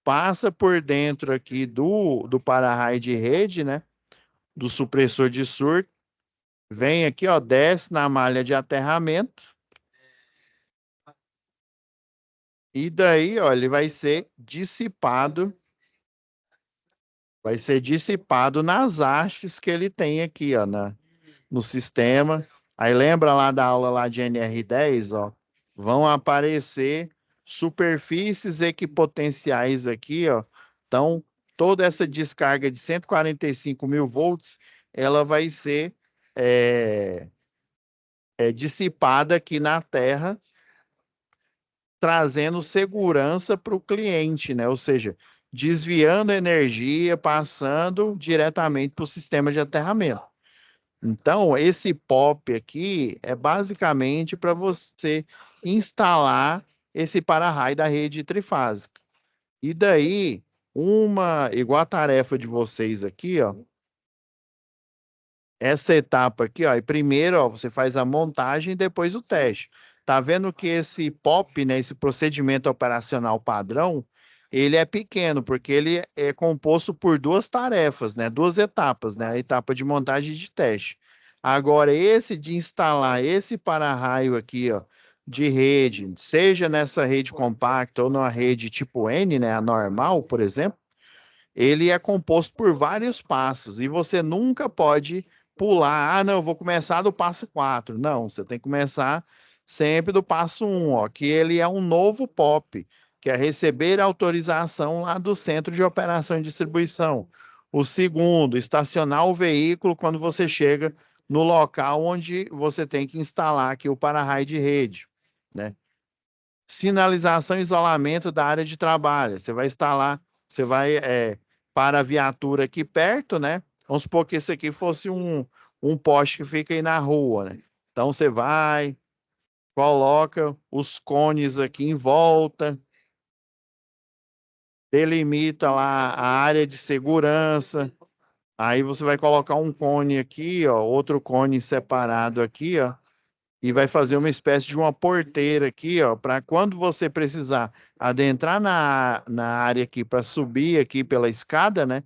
passa por dentro aqui do para-raio de rede, né? Do supressor de surto, vem aqui, ó, desce na malha de aterramento e daí, ó, ele vai ser dissipado nas hastes que ele tem aqui, ó, no sistema. Aí lembra lá da aula lá de NR10, ó, vão aparecer superfícies equipotenciais aqui, ó. Então, toda essa descarga de 145 mil volts, ela vai ser é, dissipada aqui na Terra, trazendo segurança para o cliente, né? Ou seja, desviando energia, passando diretamente para o sistema de aterramento. Então, esse POP aqui é basicamente para você instalar esse para-raio da rede trifásica. E daí, igual a tarefa de vocês aqui, ó, essa etapa aqui, ó, e primeiro, ó, você faz a montagem e depois o teste. Tá vendo que esse POP, né, esse procedimento operacional padrão, ele é pequeno, porque ele é composto por duas tarefas, né, duas etapas, né, a etapa de montagem e de teste. Agora, esse de instalar esse para-raio aqui, ó, de rede, seja nessa rede compacta ou numa rede tipo N, né, a normal, por exemplo, ele é composto por vários passos e você nunca pode pular, não, eu vou começar do passo 4. Não, você tem que começar sempre do passo 1, ó, que ele é um novo POP, que é receber autorização lá do Centro de Operação e Distribuição. O segundo, estacionar o veículo quando você chega no local onde você tem que instalar aqui o para-raio de rede, né? Sinalização e isolamento da área de trabalho. Você vai instalar, você vai para a viatura aqui perto, né? Vamos supor que esse aqui fosse um poste que fica aí na rua, né? Então você vai, coloca os cones aqui em volta, delimita lá a área de segurança. Aí você vai colocar um cone aqui, ó, outro cone separado aqui, ó, e vai fazer uma espécie de uma porteira aqui, ó, para quando você precisar adentrar na área aqui para subir aqui pela escada, né?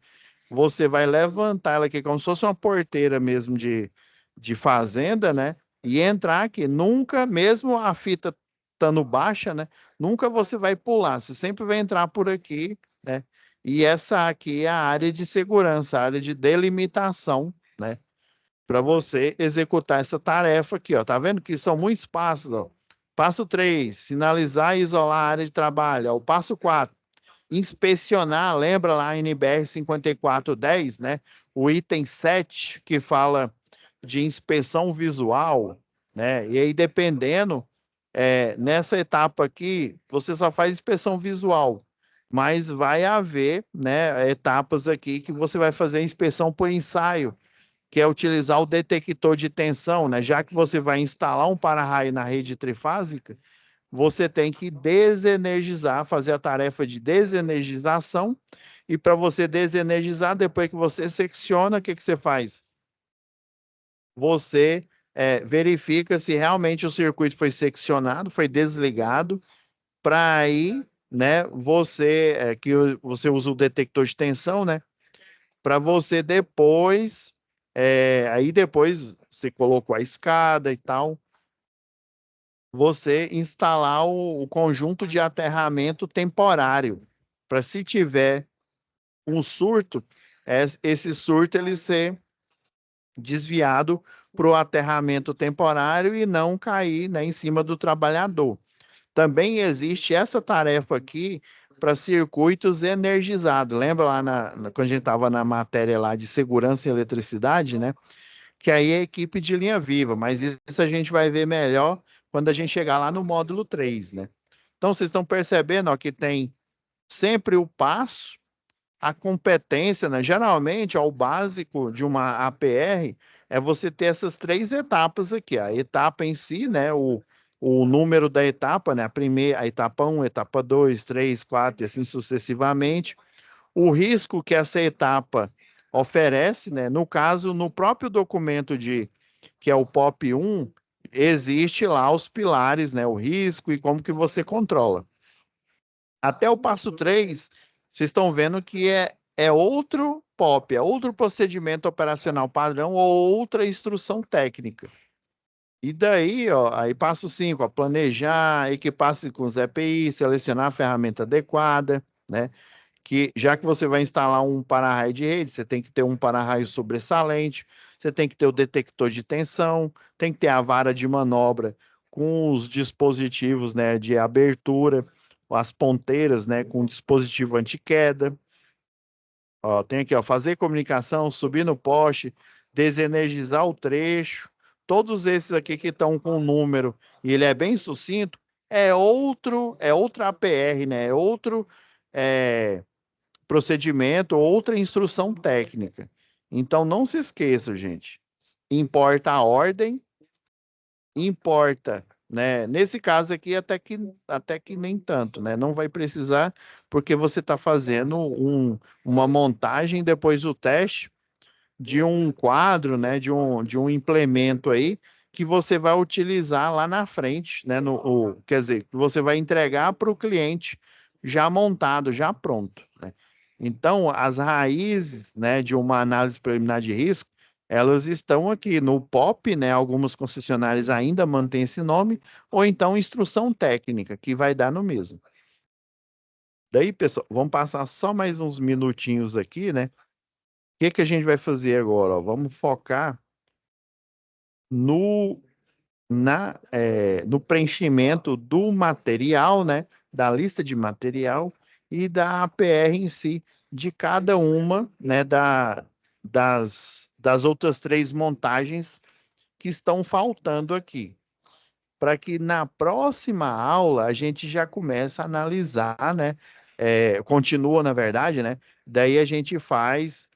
Você vai levantar ela aqui como se fosse uma porteira mesmo de fazenda, né? E entrar aqui. Nunca, mesmo a fita estando baixa, né? Nunca você vai pular, você sempre vai entrar por aqui, né? E essa aqui é a área de segurança, a área de delimitação, né? Para você executar essa tarefa aqui, ó. Tá vendo que são muitos passos, ó. Passo 3, sinalizar e isolar a área de trabalho. Ó. O passo 4, inspecionar, lembra lá a NBR 5410, né? O item 7 que fala de inspeção visual, né? E aí, dependendo, nessa etapa aqui, você só faz inspeção visual, mas vai haver, né, etapas aqui que você vai fazer inspeção por ensaio, que é utilizar o detector de tensão, né? Já que você vai instalar um para-raio na rede trifásica, você tem que desenergizar, fazer a tarefa de desenergização. E para você desenergizar, depois que você secciona, o que você faz? Você verifica se realmente o circuito foi seccionado, foi desligado, para aí, né, você usa o detector de tensão, né? Para você depois, aí depois você colocou a escada e tal, você instalar o conjunto de aterramento temporário, para se tiver um surto, esse surto ele ser desviado para o aterramento temporário e não cair, né, em cima do trabalhador. Também existe essa tarefa aqui para circuitos energizados. Lembra lá quando a gente estava na matéria lá de segurança e eletricidade, né? Que aí é equipe de linha viva, mas isso a gente vai ver melhor quando a gente chegar lá no módulo 3, né? Então, vocês estão percebendo, ó, que tem sempre o passo, a competência, né? Geralmente, ó, o básico de uma APR é você ter essas três etapas aqui. A etapa em si, né? O número da etapa, né? A primeira, a etapa 1, etapa 2, 3, 4 e assim sucessivamente. O risco que essa etapa oferece, né? No caso, no próprio documento que é o POP 1, existe lá os pilares, né? O risco e como que você controla. Até o passo 3, vocês estão vendo que é outro POP, é outro procedimento operacional padrão ou outra instrução técnica. E daí, ó, aí passo 5, ó, planejar, equipar-se com os EPI, selecionar a ferramenta adequada, né? Que já que você vai instalar um para-raio de rede, você tem que ter um para-raio sobressalente, você tem que ter o detector de tensão, tem que ter a vara de manobra com os dispositivos, né, de abertura, as ponteiras, né, com dispositivo anti-queda. Ó, tem aqui, ó, fazer comunicação, subir no poste, desenergizar o trecho. Todos esses aqui que estão com o número e ele é bem sucinto, é outra APR, né? É outro é, procedimento, outra instrução técnica. Então, não se esqueça, gente. Importa a ordem, importa, né? Nesse caso aqui, até que nem tanto, né? Não vai precisar, porque você está fazendo uma montagem depois do teste. de um quadro, né, de um implemento aí que você vai utilizar lá na frente, né, quer dizer, que você vai entregar para o cliente já montado, já pronto, né? Então, as raízes, né, de uma análise preliminar de risco, elas estão aqui no POP, né? Algumas concessionárias ainda mantêm esse nome, ou então instrução técnica, que vai dar no mesmo. Daí, pessoal, vamos passar só mais uns minutinhos aqui, né? O que que a gente vai fazer agora? Ó? Vamos focar no, no preenchimento do material, né? Da lista de material e da APR em si, de cada uma, né? Das outras três montagens que estão faltando aqui. Para que na próxima aula a gente já comece a analisar, né? Continua, na verdade, né? Daí a gente faz,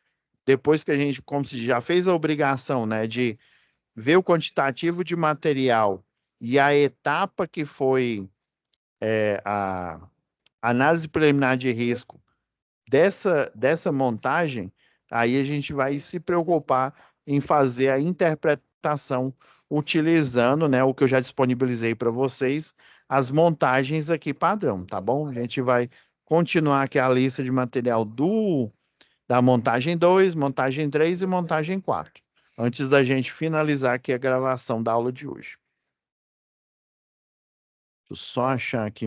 depois que a gente, como se já fez a obrigação, né, de ver o quantitativo de material e a etapa que foi a análise preliminar de risco dessa montagem, aí a gente vai se preocupar em fazer a interpretação utilizando, né, o que eu já disponibilizei para vocês, as montagens aqui padrão, tá bom? A gente vai continuar aqui a lista de material da montagem 2, montagem 3 e montagem 4, antes da gente finalizar aqui a gravação da aula de hoje. Deixa eu só achar aqui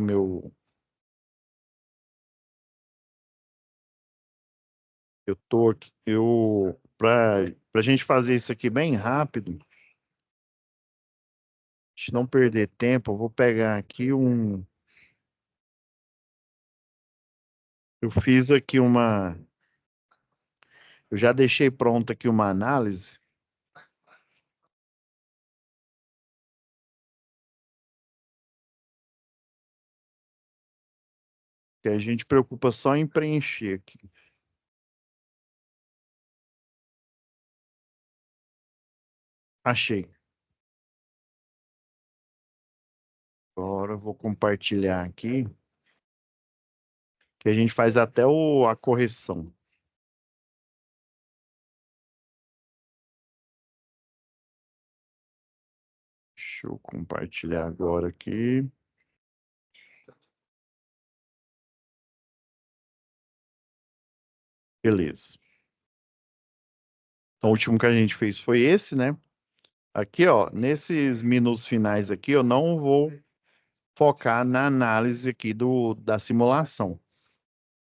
para a gente fazer isso aqui bem rápido, a gente não perder tempo, eu vou pegar aqui eu fiz aqui eu já deixei pronta aqui uma análise, que a gente preocupa só em preencher aqui. Achei. Agora eu vou compartilhar aqui, que a gente faz até a correção. Deixa eu compartilhar agora aqui. Beleza. Então, o último que a gente fez foi esse, né? Aqui, ó, nesses minutos finais aqui, eu não vou focar na análise aqui da simulação.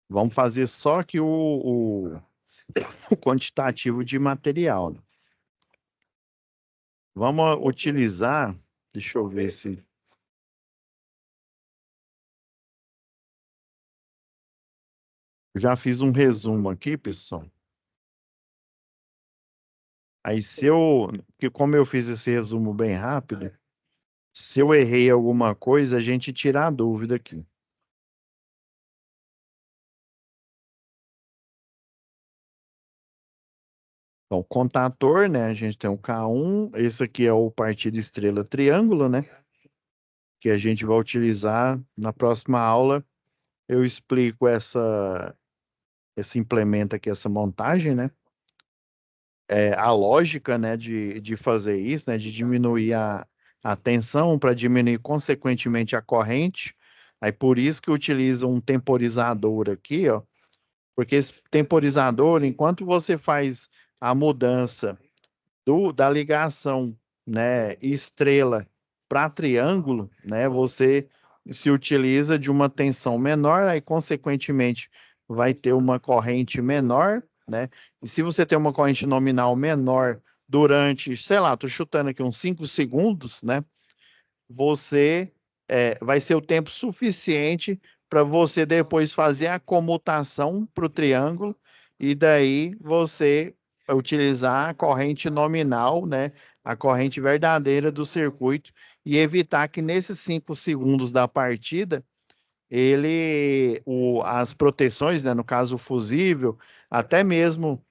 Vamos fazer só aqui o quantitativo de material, né? Vamos utilizar, deixa eu ver se já fiz um resumo aqui, pessoal. Aí porque como eu fiz esse resumo bem rápido, se eu errei alguma coisa, a gente tira a dúvida aqui. Então, contator, né? A gente tem o K1, esse aqui é o partido estrela triângulo, né? Que a gente vai utilizar na próxima aula. Eu explico esse implementa aqui, essa montagem, né? A lógica, né, de fazer isso, né, de diminuir a tensão para diminuir consequentemente a corrente. Aí por isso que utiliza um temporizador aqui, ó, porque esse temporizador, enquanto você faz a mudança da ligação, né, estrela para triângulo, né, você se utiliza de uma tensão menor, aí consequentemente vai ter uma corrente menor, né? E se você tem uma corrente nominal menor durante, sei lá, tô chutando aqui uns 5 segundos, né? Você vai ser o tempo suficiente para você depois fazer a comutação para o triângulo e daí você utilizar a corrente nominal, né, a corrente verdadeira do circuito e evitar que nesses 5 segundos da partida as proteções, né, no caso o fusível, até mesmo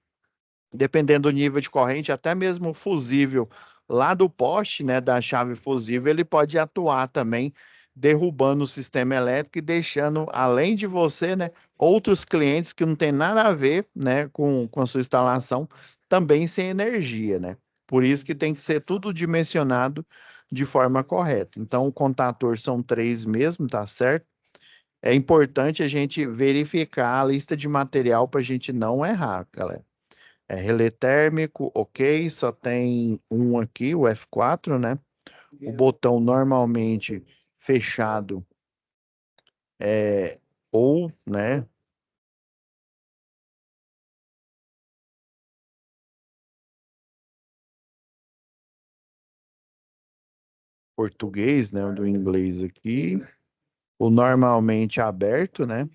dependendo do nível de corrente, até mesmo o fusível lá do poste, né, da chave fusível, ele pode atuar também derrubando o sistema elétrico e deixando, além de você, né, outros clientes que não tem nada a ver, né, com a sua instalação, também sem energia, né? Por isso que tem que ser tudo dimensionado de forma correta. Então, o contator são três mesmo, tá certo? É importante a gente verificar a lista de material para a gente não errar, galera. É relé térmico, ok, só tem um aqui, o F4, né? O botão normalmente fechado é ou, né, português, né, do inglês aqui, o normalmente aberto, né?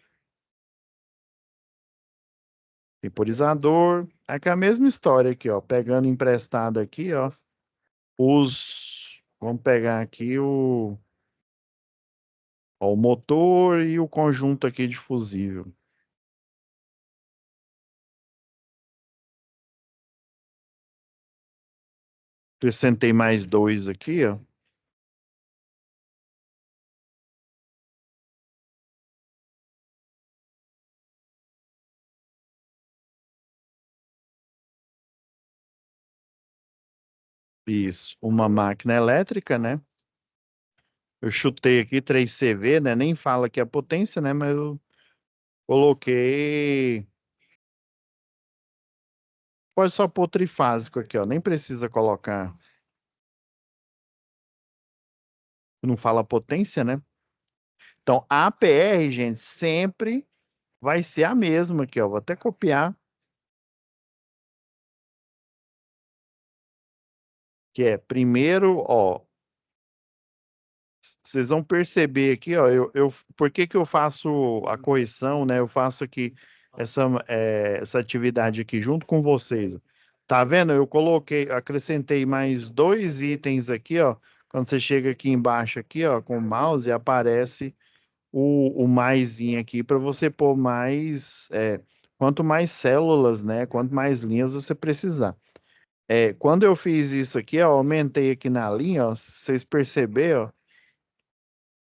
Temporizador, aqui é a mesma história aqui, ó, pegando emprestado aqui, ó, vamos pegar aqui ó, o motor e o conjunto aqui de fusível. Acrescentei mais dois aqui, ó. Isso, uma máquina elétrica, né? Eu chutei aqui 3 CV, né? Nem fala que é potência, né? Mas eu coloquei. Pode só pôr trifásico aqui, ó. Nem precisa colocar. Não fala potência, né? Então, a APR, gente, sempre vai ser a mesma aqui, ó. Vou até copiar, que é primeiro, ó. Vocês vão perceber aqui, ó. Por que que eu faço a correção, né? Eu faço aqui essa atividade aqui junto com vocês. Tá vendo? Eu coloquei, acrescentei mais dois itens aqui, ó. Quando você chega aqui embaixo, aqui, ó, com o mouse, aparece o maisinho aqui para você pôr mais, quanto mais células, né? Quanto mais linhas você precisar. Quando eu fiz isso aqui, ó, aumentei aqui na linha, ó, vocês perceberam, ó,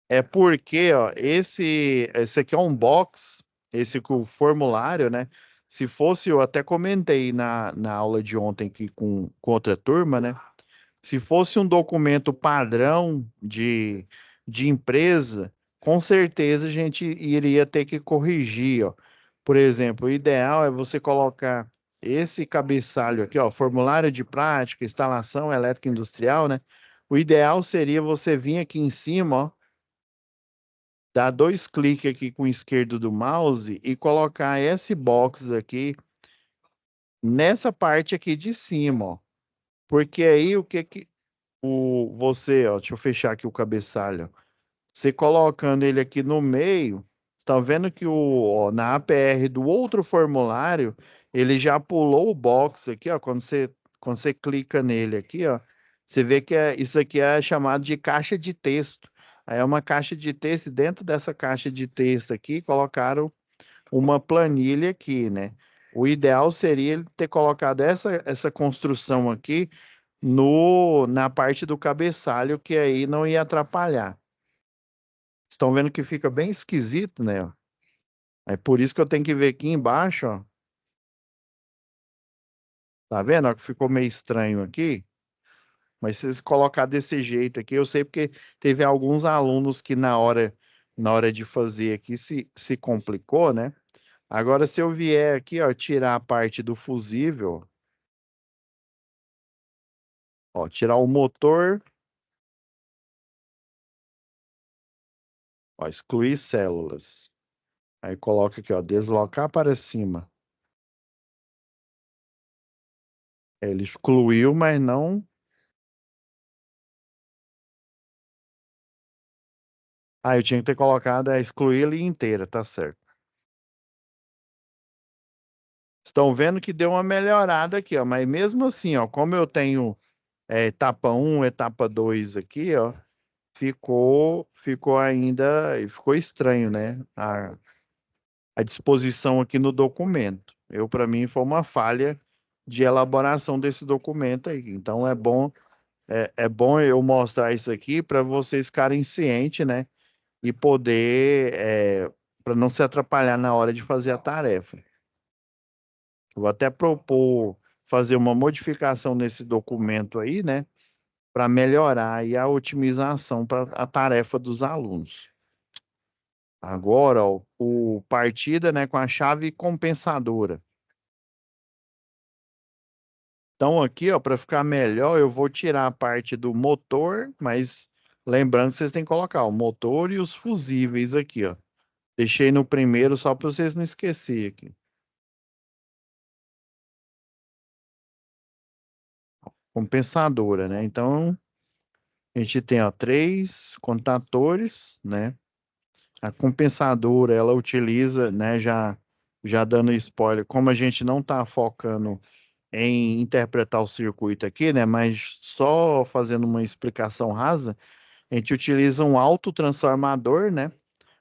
é porque, ó, esse aqui é um box, esse com o formulário, né? Se fosse, eu até comentei na aula de ontem aqui com outra turma, né? Se fosse um documento padrão de empresa, com certeza a gente iria ter que corrigir, ó. Por exemplo, o ideal é você colocar esse cabeçalho aqui, ó, formulário de prática, instalação elétrica industrial, né? O ideal seria você vir aqui em cima, ó, dar dois cliques aqui com o esquerdo do mouse e colocar esse box aqui nessa parte aqui de cima, ó. Porque aí o que que você, ó, deixa eu fechar aqui o cabeçalho. Você colocando ele aqui no meio, está vendo que ó, na APR do outro formulário, ele já pulou o box aqui, ó, quando você clica nele aqui, ó, você vê que isso aqui é chamado de caixa de texto. Aí é uma caixa de texto, e dentro dessa caixa de texto aqui, colocaram uma planilha aqui, né? O ideal seria ele ter colocado essa construção aqui na parte do cabeçalho, que aí não ia atrapalhar. Estão vendo que fica bem esquisito, né? É por isso que eu tenho que ver aqui embaixo, ó. Tá vendo? Ó, que ficou meio estranho aqui. Mas se vocês colocar desse jeito aqui, eu sei porque teve alguns alunos que na hora de fazer aqui se complicou, né? Agora, se eu vier aqui, ó, tirar a parte do fusível, ó, tirar o motor, ó, excluir células. Aí coloca aqui, ó, deslocar para cima. Ele excluiu, mas não. Ah, eu tinha que ter colocado excluir ele inteira, tá certo. Estão vendo que deu uma melhorada aqui, ó, mas mesmo assim, ó, como eu tenho etapa um, etapa 2 aqui, ó, ficou ainda, ficou estranho, né? A disposição aqui no documento. Para mim, foi uma falha de elaboração desse documento aí. Então, é bom eu mostrar isso aqui para vocês ficarem cientes, né? e poder, para não se atrapalhar na hora de fazer a tarefa. Vou até propor fazer uma modificação nesse documento aí, né, para melhorar aí a otimização para a tarefa dos alunos. Agora, ó, o partida, né, com a chave compensadora. Então aqui, ó, para ficar melhor, eu vou tirar a parte do motor, mas lembrando que vocês têm que colocar o motor e os fusíveis aqui, ó. Deixei no primeiro só para vocês não esquecerem aqui. Compensadora, né? Então, a gente tem, ó, três contatores, né? A compensadora, ela utiliza, né, já dando spoiler, como a gente não está focando em interpretar o circuito aqui, né, mas só fazendo uma explicação rasa, a gente utiliza um autotransformador, né,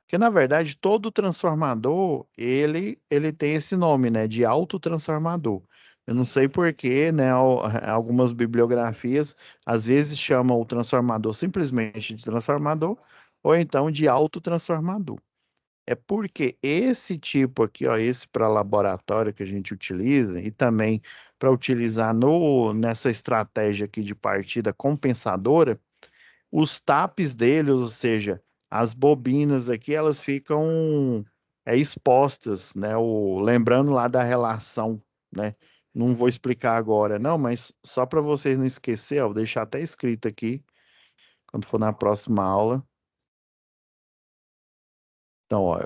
que na verdade todo transformador, ele tem esse nome, né, de autotransformador. Eu não sei por quê, né, algumas bibliografias às vezes chamam o transformador simplesmente de transformador ou então de autotransformador. É porque esse tipo aqui, ó, esse para laboratório que a gente utiliza e também para utilizar no, nessa estratégia aqui de partida compensadora, os tapes deles, ou seja, as bobinas aqui, elas ficam expostas, né? Lembrando lá da relação, né? Não vou explicar agora, não, mas só para vocês não esquecer, ó, vou deixar até escrito aqui, quando for na próxima aula. Então, ó,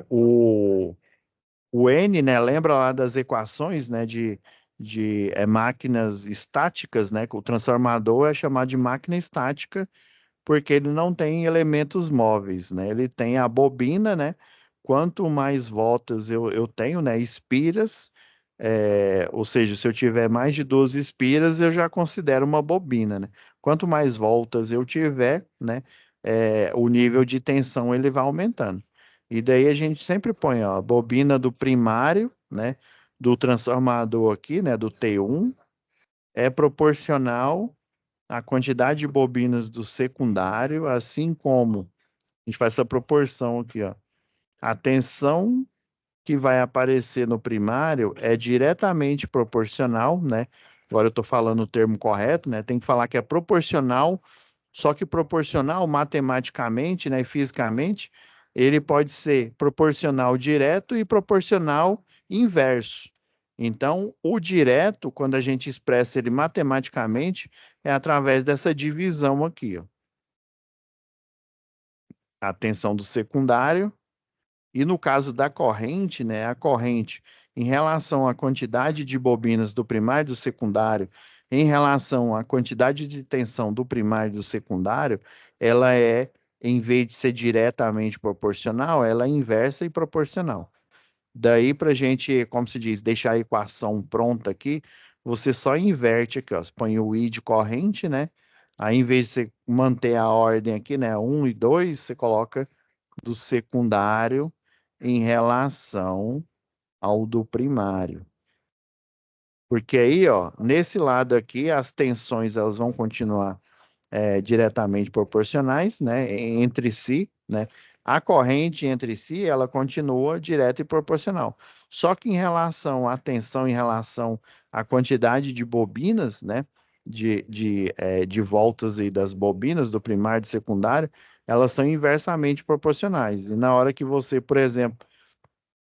o N, né, lembra lá das equações, né, de máquinas estáticas, né, que o transformador é chamado de máquina estática porque ele não tem elementos móveis, né, ele tem a bobina, né, quanto mais voltas eu tenho, né, espiras, ou seja, se eu tiver mais de 12 espiras, eu já considero uma bobina, né, quanto mais voltas eu tiver, né, o nível de tensão ele vai aumentando. E daí a gente sempre põe, ó, a bobina do primário, né, do transformador aqui, né, do T1, é proporcional à quantidade de bobinas do secundário, assim como a gente faz essa proporção aqui, ó. A tensão que vai aparecer no primário é diretamente proporcional, né? Agora eu estou falando o termo correto, né? Tem que falar que é proporcional, só que proporcional matematicamente, né, e fisicamente, ele pode ser proporcional direto e proporcional inverso. Então, o direto, quando a gente expressa ele matematicamente, é através dessa divisão aqui, ó. A tensão do secundário. E no caso da corrente, né, a corrente em relação à quantidade de bobinas do primário e do secundário, em relação à quantidade de tensão do primário e do secundário, ela é, em vez de ser diretamente proporcional, ela é inversa e proporcional. Daí para a gente, como se diz, deixar a equação pronta aqui, você só inverte aqui, ó, você põe o I de corrente, né? Aí, em vez de você manter a ordem aqui, né, um e 2, você coloca do secundário em relação ao do primário. Porque aí, ó, nesse lado aqui, as tensões elas vão continuar diretamente proporcionais, né, entre si, né? A corrente entre si, ela continua direta e proporcional. Só que em relação à tensão, em relação à quantidade de bobinas, né, de voltas aí das bobinas do primário e do secundário, elas são inversamente proporcionais. E na hora que você, por exemplo,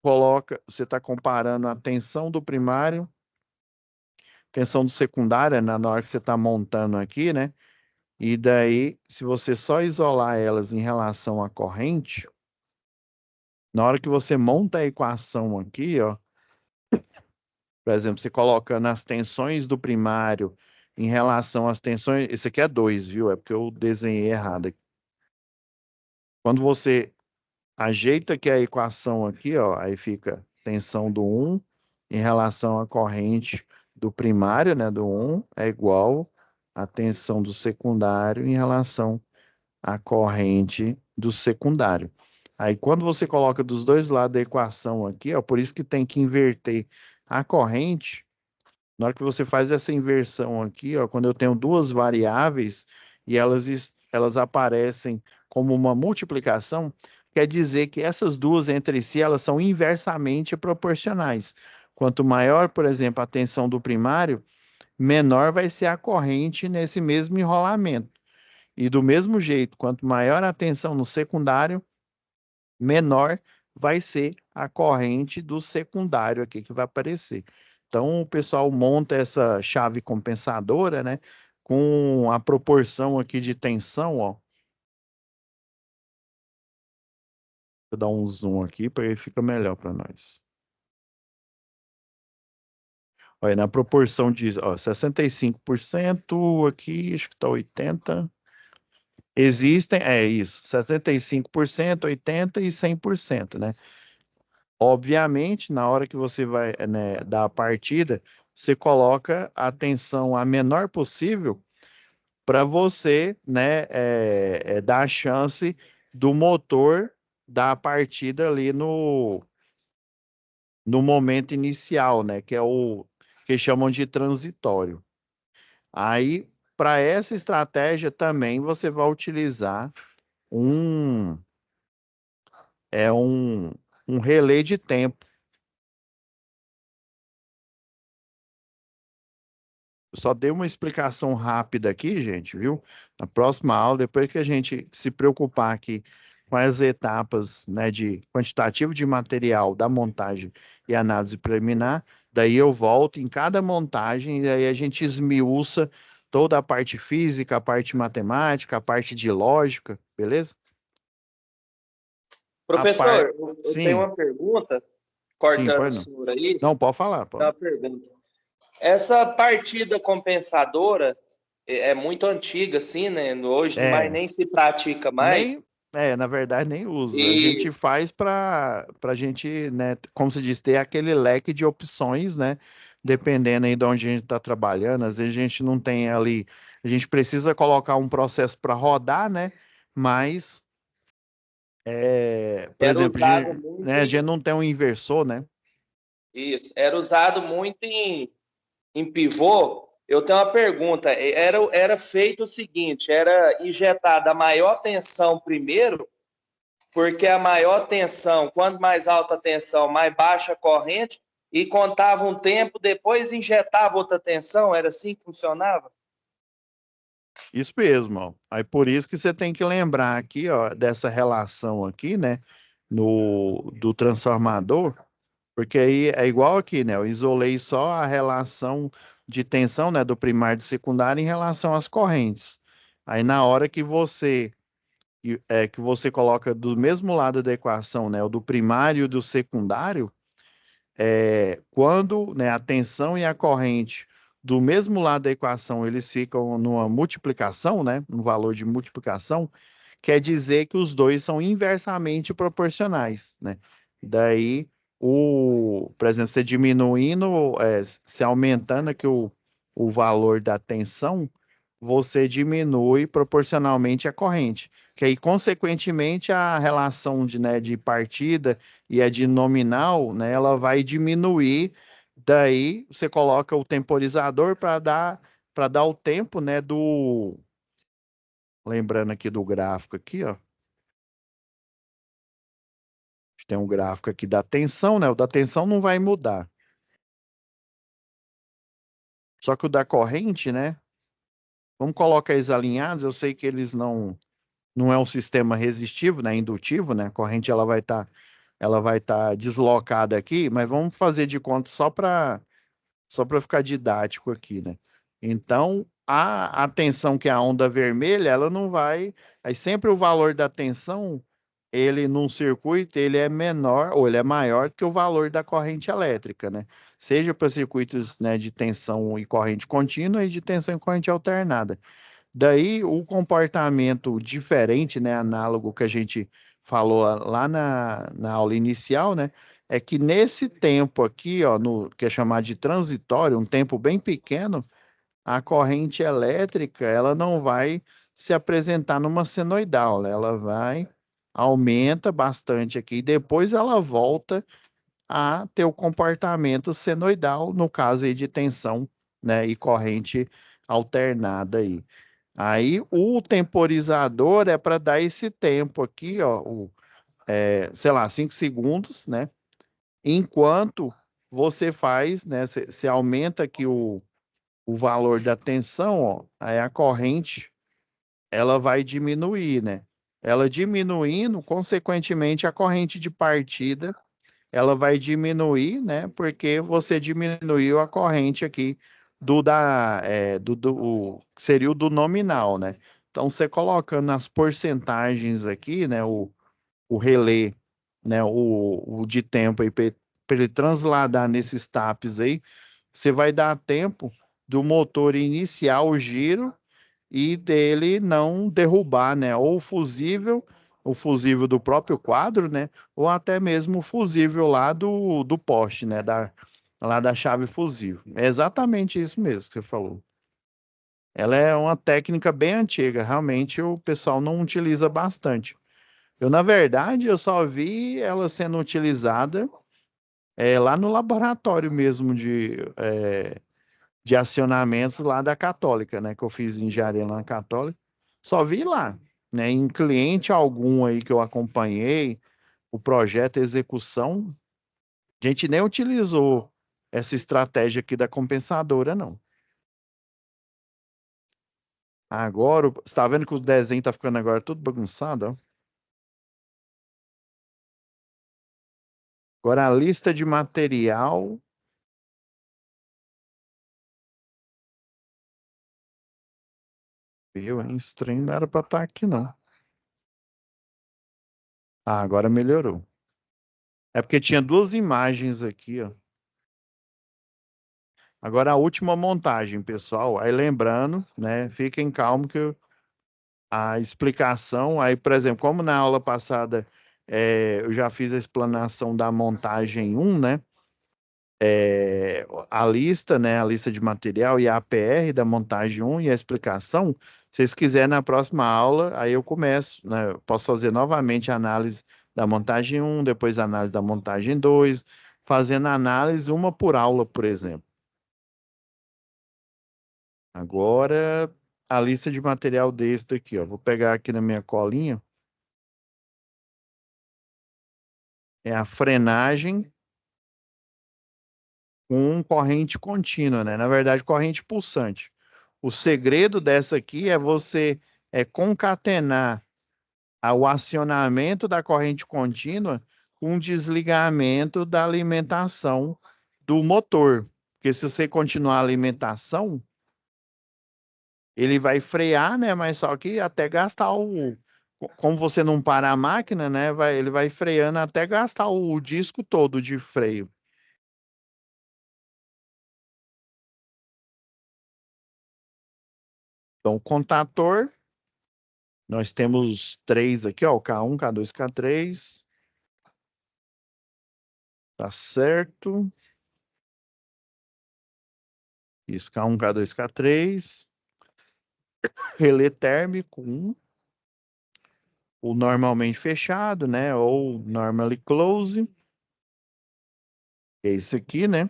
coloca, você está comparando a tensão do primário, tensão do secundário, na hora que você está montando aqui, né? E daí, se você só isolar elas em relação à corrente, na hora que você monta a equação aqui, ó, por exemplo, você colocando as tensões do primário em relação às tensões, esse aqui é 2, viu? É porque eu desenhei errado aqui. Quando você ajeita aqui a equação aqui, ó, aí fica tensão do um em relação à corrente do primário, né, do um é igual à tensão do secundário em relação a corrente do secundário. Aí, quando você coloca dos dois lados da equação aqui, ó, por isso que tem que inverter a corrente, na hora que você faz essa inversão aqui, ó, quando eu tenho duas variáveis e elas aparecem como uma multiplicação, quer dizer que essas duas entre si, elas são inversamente proporcionais. Quanto maior, por exemplo, a tensão do primário, menor vai ser a corrente nesse mesmo enrolamento. E do mesmo jeito, quanto maior a tensão no secundário, menor vai ser a corrente do secundário aqui que vai aparecer. Então, o pessoal monta essa chave compensadora, né, com a proporção aqui de tensão, ó. Vou dar um zoom aqui para ele ficar melhor para nós. Olha, na proporção de, ó, 65% aqui, acho que está 80%. Existem, é isso, 75%, 80% e 100%, né? Obviamente, na hora que você vai, né, dar a partida, você coloca a tensão a menor possível para você, né, dar a chance do motor dar a partida ali no momento inicial, né, que é o que chamam de transitório. Aí, para essa estratégia também você vai utilizar um, é um, um relé de tempo. Eu só dei uma explicação rápida aqui, gente, viu? Na próxima aula, depois que a gente se preocupar aqui com as etapas, né, de quantitativo de material da montagem e análise preliminar, daí eu volto em cada montagem e aí a gente esmiuça toda a parte física, a parte matemática, a parte de lógica, beleza? A par... Professor, eu tenho Sim, uma pergunta, sim, cortando o pode não. senhor aí, Não, pode falar, é pode. uma pergunta. Essa partida compensadora é muito antiga, assim, né? Hoje mais É, nem se pratica mais. nem, na verdade, nem usa. A E gente faz para a gente, né, como se diz, ter aquele leque de opções, né? Dependendo aí de onde a gente está trabalhando. Às vezes a gente não tem ali, a gente precisa colocar um processo para rodar, né? Mas, por era exemplo, usado né, muito a gente em, não tem um inversor, né? isso, era usado muito em pivô. Eu tenho uma pergunta. Era feito o seguinte: era injetada a maior tensão primeiro, porque a maior tensão, quanto mais alta a tensão, mais baixa a corrente, e contava um tempo, depois injetava outra tensão. Era assim que funcionava? Isso mesmo, ó. Aí por isso que você tem que lembrar aqui, ó, dessa relação aqui, né, do transformador. Porque aí é igual aqui, né? Eu isolei só a relação de tensão, né, do primário e do secundário em relação às correntes. Aí na hora que você coloca do mesmo lado da equação, né, o do primário e o do secundário, quando, né, a tensão e a corrente do mesmo lado da equação, eles ficam numa multiplicação, né, um valor de multiplicação, quer dizer que os dois são inversamente proporcionais, né? Daí, por exemplo, você diminuindo, se aumentando aqui o valor da tensão, você diminui proporcionalmente a corrente, que aí, consequentemente, a relação né, de partida e a de nominal, né, ela vai diminuir. Daí, você coloca o temporizador para dar o tempo, né, lembrando aqui do gráfico aqui, ó. Tem um gráfico aqui da tensão, né? O da tensão não vai mudar. Só que o da corrente, né? Vamos colocar eles alinhados. Eu sei que eles não é um sistema resistivo, né? Indutivo, né? A corrente ela vai estar deslocada aqui, mas vamos fazer de conta só para ficar didático aqui, né? Então, a tensão que é a onda vermelha, ela não vai. Aí sempre o valor da tensão, ele num circuito, ele é menor ou ele é maior que o valor da corrente elétrica, né? Seja para circuitos, né, de tensão e corrente contínua e de tensão e corrente alternada. Daí o comportamento diferente, né, análogo que a gente falou lá na aula inicial, né, é que nesse tempo aqui, ó, que é chamado de transitório, um tempo bem pequeno, a corrente elétrica, ela não vai se apresentar numa senoidal, né? Ela aumenta bastante aqui, e depois ela volta a ter o comportamento senoidal, no caso aí de tensão, né, e corrente alternada aí. Aí o temporizador é para dar esse tempo aqui, ó, sei lá, 5 segundos, né? Enquanto você faz, né? Você aumenta aqui o valor da tensão, ó, aí a corrente ela vai diminuir, né? Ela diminuindo, consequentemente, a corrente de partida ela vai diminuir, né? Porque você diminuiu a corrente aqui seria o do nominal, né? Então, você colocando as porcentagens aqui, né? O relé, né? O de tempo aí para ele transladar nesses taps aí, você vai dar tempo do motor iniciar o giro e dele não derrubar, né? Ou o fusível do próprio quadro, né? Ou até mesmo o fusível lá do poste, né? Lá da chave fusível. É exatamente isso mesmo que você falou. Ela é uma técnica bem antiga, realmente o pessoal não utiliza bastante. Na verdade, eu só vi ela sendo utilizada lá no laboratório mesmo de acionamentos lá da Católica, né? Que eu fiz engenharia lá na Católica. Só vi lá, né? Em cliente algum aí que eu acompanhei, o projeto execução, a gente nem utilizou essa estratégia aqui da compensadora, não. Agora, você está vendo que o desenho tá ficando agora tudo bagunçado, ó? Agora a lista de material, estranho, não era para estar aqui, não. Ah, agora melhorou. É porque tinha duas imagens aqui, ó. Agora a última montagem, pessoal. Aí lembrando, né? Fiquem calmos que a explicação, aí, por exemplo, como na aula passada eu já fiz a explanação da montagem 1, né? A lista, né? A lista de material e a APR da montagem 1 e a explicação. Se vocês quiserem, na próxima aula, aí eu começo, né? Eu posso fazer novamente a análise da montagem 1, depois a análise da montagem 2, fazendo análise uma por aula, por exemplo. Agora, a lista de material deste aqui, ó. Vou pegar aqui na minha colinha. É a frenagem com corrente contínua, né? Na verdade, corrente pulsante. O segredo dessa aqui é você concatenar o acionamento da corrente contínua com o desligamento da alimentação do motor. Porque se você continuar a alimentação, ele vai frear, né? Mas só que até gastar como você não para a máquina, né? Ele vai freando até gastar o disco todo de freio. Então, o contator, nós temos três aqui, ó, o K1, K2, K3. Tá certo. Isso, K1, K2, K3. Relé térmico 1. O normalmente fechado, né? Ou normally close. É isso aqui, né?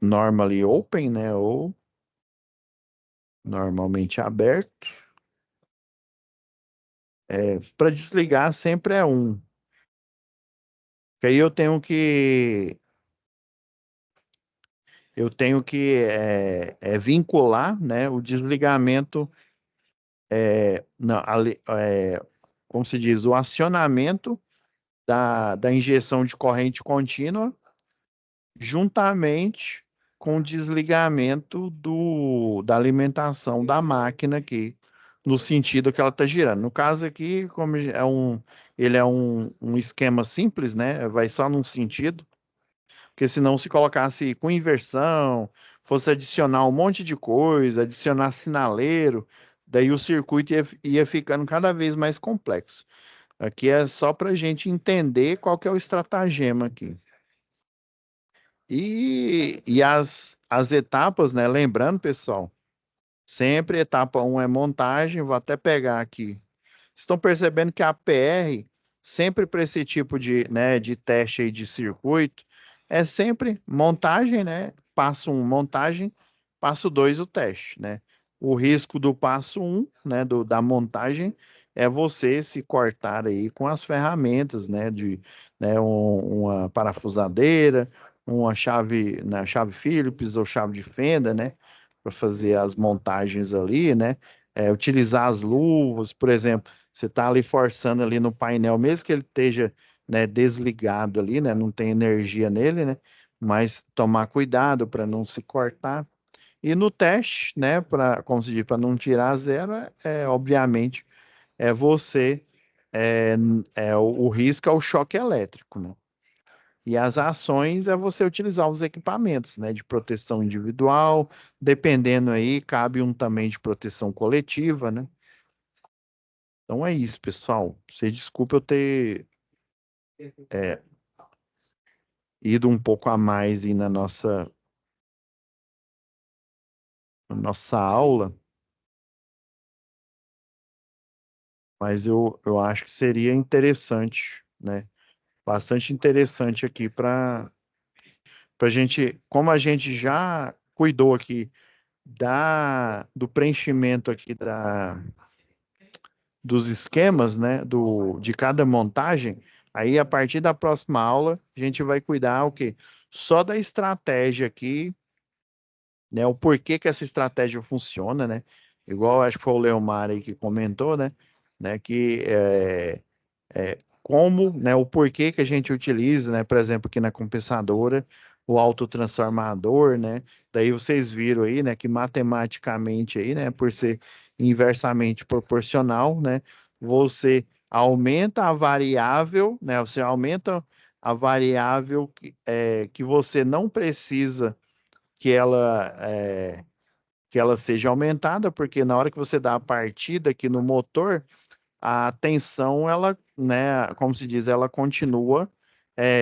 Normally open, né? Ou normalmente aberto. Para desligar sempre é um. Que aí eu tenho que vincular, né, o desligamento, não, como se diz, o acionamento da injeção de corrente contínua juntamente com o desligamento da alimentação da máquina aqui, no sentido que ela está girando. No caso aqui, como ele é um esquema simples, né? Vai só num sentido, porque senão se colocasse com inversão, fosse adicionar um monte de coisa, adicionar sinaleiro, daí o circuito ia ficando cada vez mais complexo. Aqui é só para a gente entender qual que é o estratagema aqui. E as etapas, né? Lembrando, pessoal, sempre etapa 1 é montagem, vou até pegar aqui. Estão percebendo que a PR, sempre para esse tipo de teste aí de circuito, é sempre montagem, né? Passo 1, montagem, passo 2, o teste, né? O risco do passo 1, né, da montagem, é você se cortar aí com as ferramentas, né, né, uma parafusadeira, uma chave, né, chave Phillips ou chave de fenda, né, para fazer as montagens ali, né, utilizar as luvas, por exemplo, você está ali forçando ali no painel, mesmo que ele esteja, né, desligado ali, né, não tem energia nele, né, mas tomar cuidado para não se cortar. E no teste, né, para, como se diz, para não tirar zero, obviamente, é você, é, o risco é o choque elétrico, né? E as ações é você utilizar os equipamentos, né, de proteção individual, dependendo aí, cabe um também de proteção coletiva, né? Então é isso, pessoal. Você desculpa eu ter é, ido um pouco a mais aí na nossa aula, mas eu acho que seria interessante, né? Bastante interessante aqui para gente, como a gente já cuidou aqui do preenchimento aqui dos esquemas, né, de cada montagem, aí a partir da próxima aula a gente vai cuidar o quê? Só da estratégia aqui, né, o porquê que essa estratégia funciona, né? Igual acho que foi o Leomar aí que comentou, né, que como, né, o porquê que a gente utiliza, né, por exemplo, aqui na compensadora, o autotransformador, né, daí vocês viram aí, né, que matematicamente aí, né, por ser inversamente proporcional, né, você aumenta a variável, né, você aumenta a variável que você não precisa que que ela seja aumentada, porque na hora que você dá a partida aqui no motor, a tensão, ela, né, como se diz, ela continua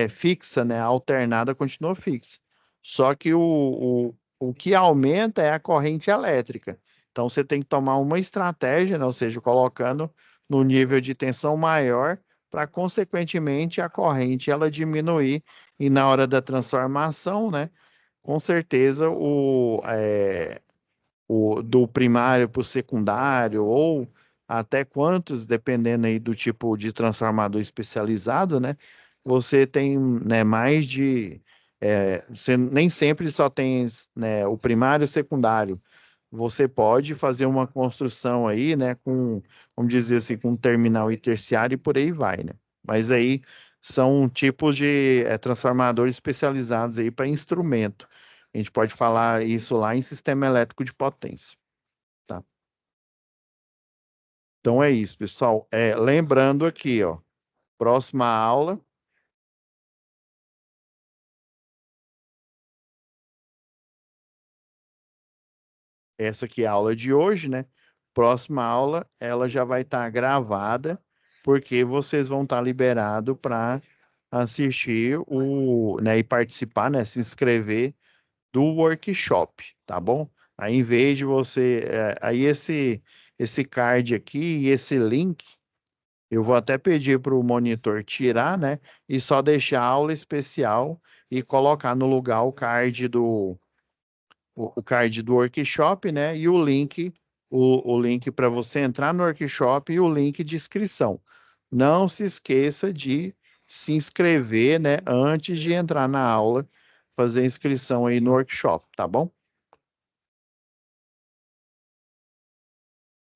fixa, né, a alternada continua fixa. Só que o que aumenta é a corrente elétrica. Então, você tem que tomar uma estratégia, né, ou seja, colocando no nível de tensão maior, para, consequentemente, a corrente ela diminuir. E na hora da transformação, né, com certeza, do primário para o secundário, ou até quantos, dependendo aí do tipo de transformador especializado, né? Você tem, né, mais de. Você nem sempre só tem, né, o primário e o secundário. Você pode fazer uma construção aí, né, vamos dizer assim, com terminal e terciário e por aí vai, né? Mas aí são tipos de transformadores especializados aí para instrumento. A gente pode falar isso lá em sistema elétrico de potência, tá? Então é isso, pessoal. Lembrando aqui, ó, próxima aula, essa aqui é a aula de hoje, né? Próxima aula, ela já vai estar gravada, porque vocês vão estar liberados para assistir né, e participar, né, se inscrever do workshop, tá bom? Aí, em vez de você, aí esse card aqui e esse link, eu vou até pedir para o monitor tirar, né? E só deixar a aula especial e colocar no lugar o card do workshop, né? E o link para você entrar no workshop e o link de inscrição. Não se esqueça de se inscrever, né? Antes de entrar na aula, fazer a inscrição aí no workshop, tá bom?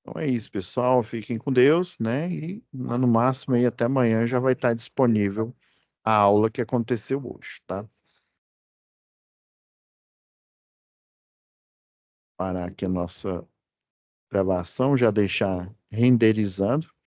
Então é isso, pessoal. Fiquem com Deus, né? E no máximo aí até amanhã já vai estar disponível a aula que aconteceu hoje, tá? Parar aqui a nossa gravação, já deixar renderizando.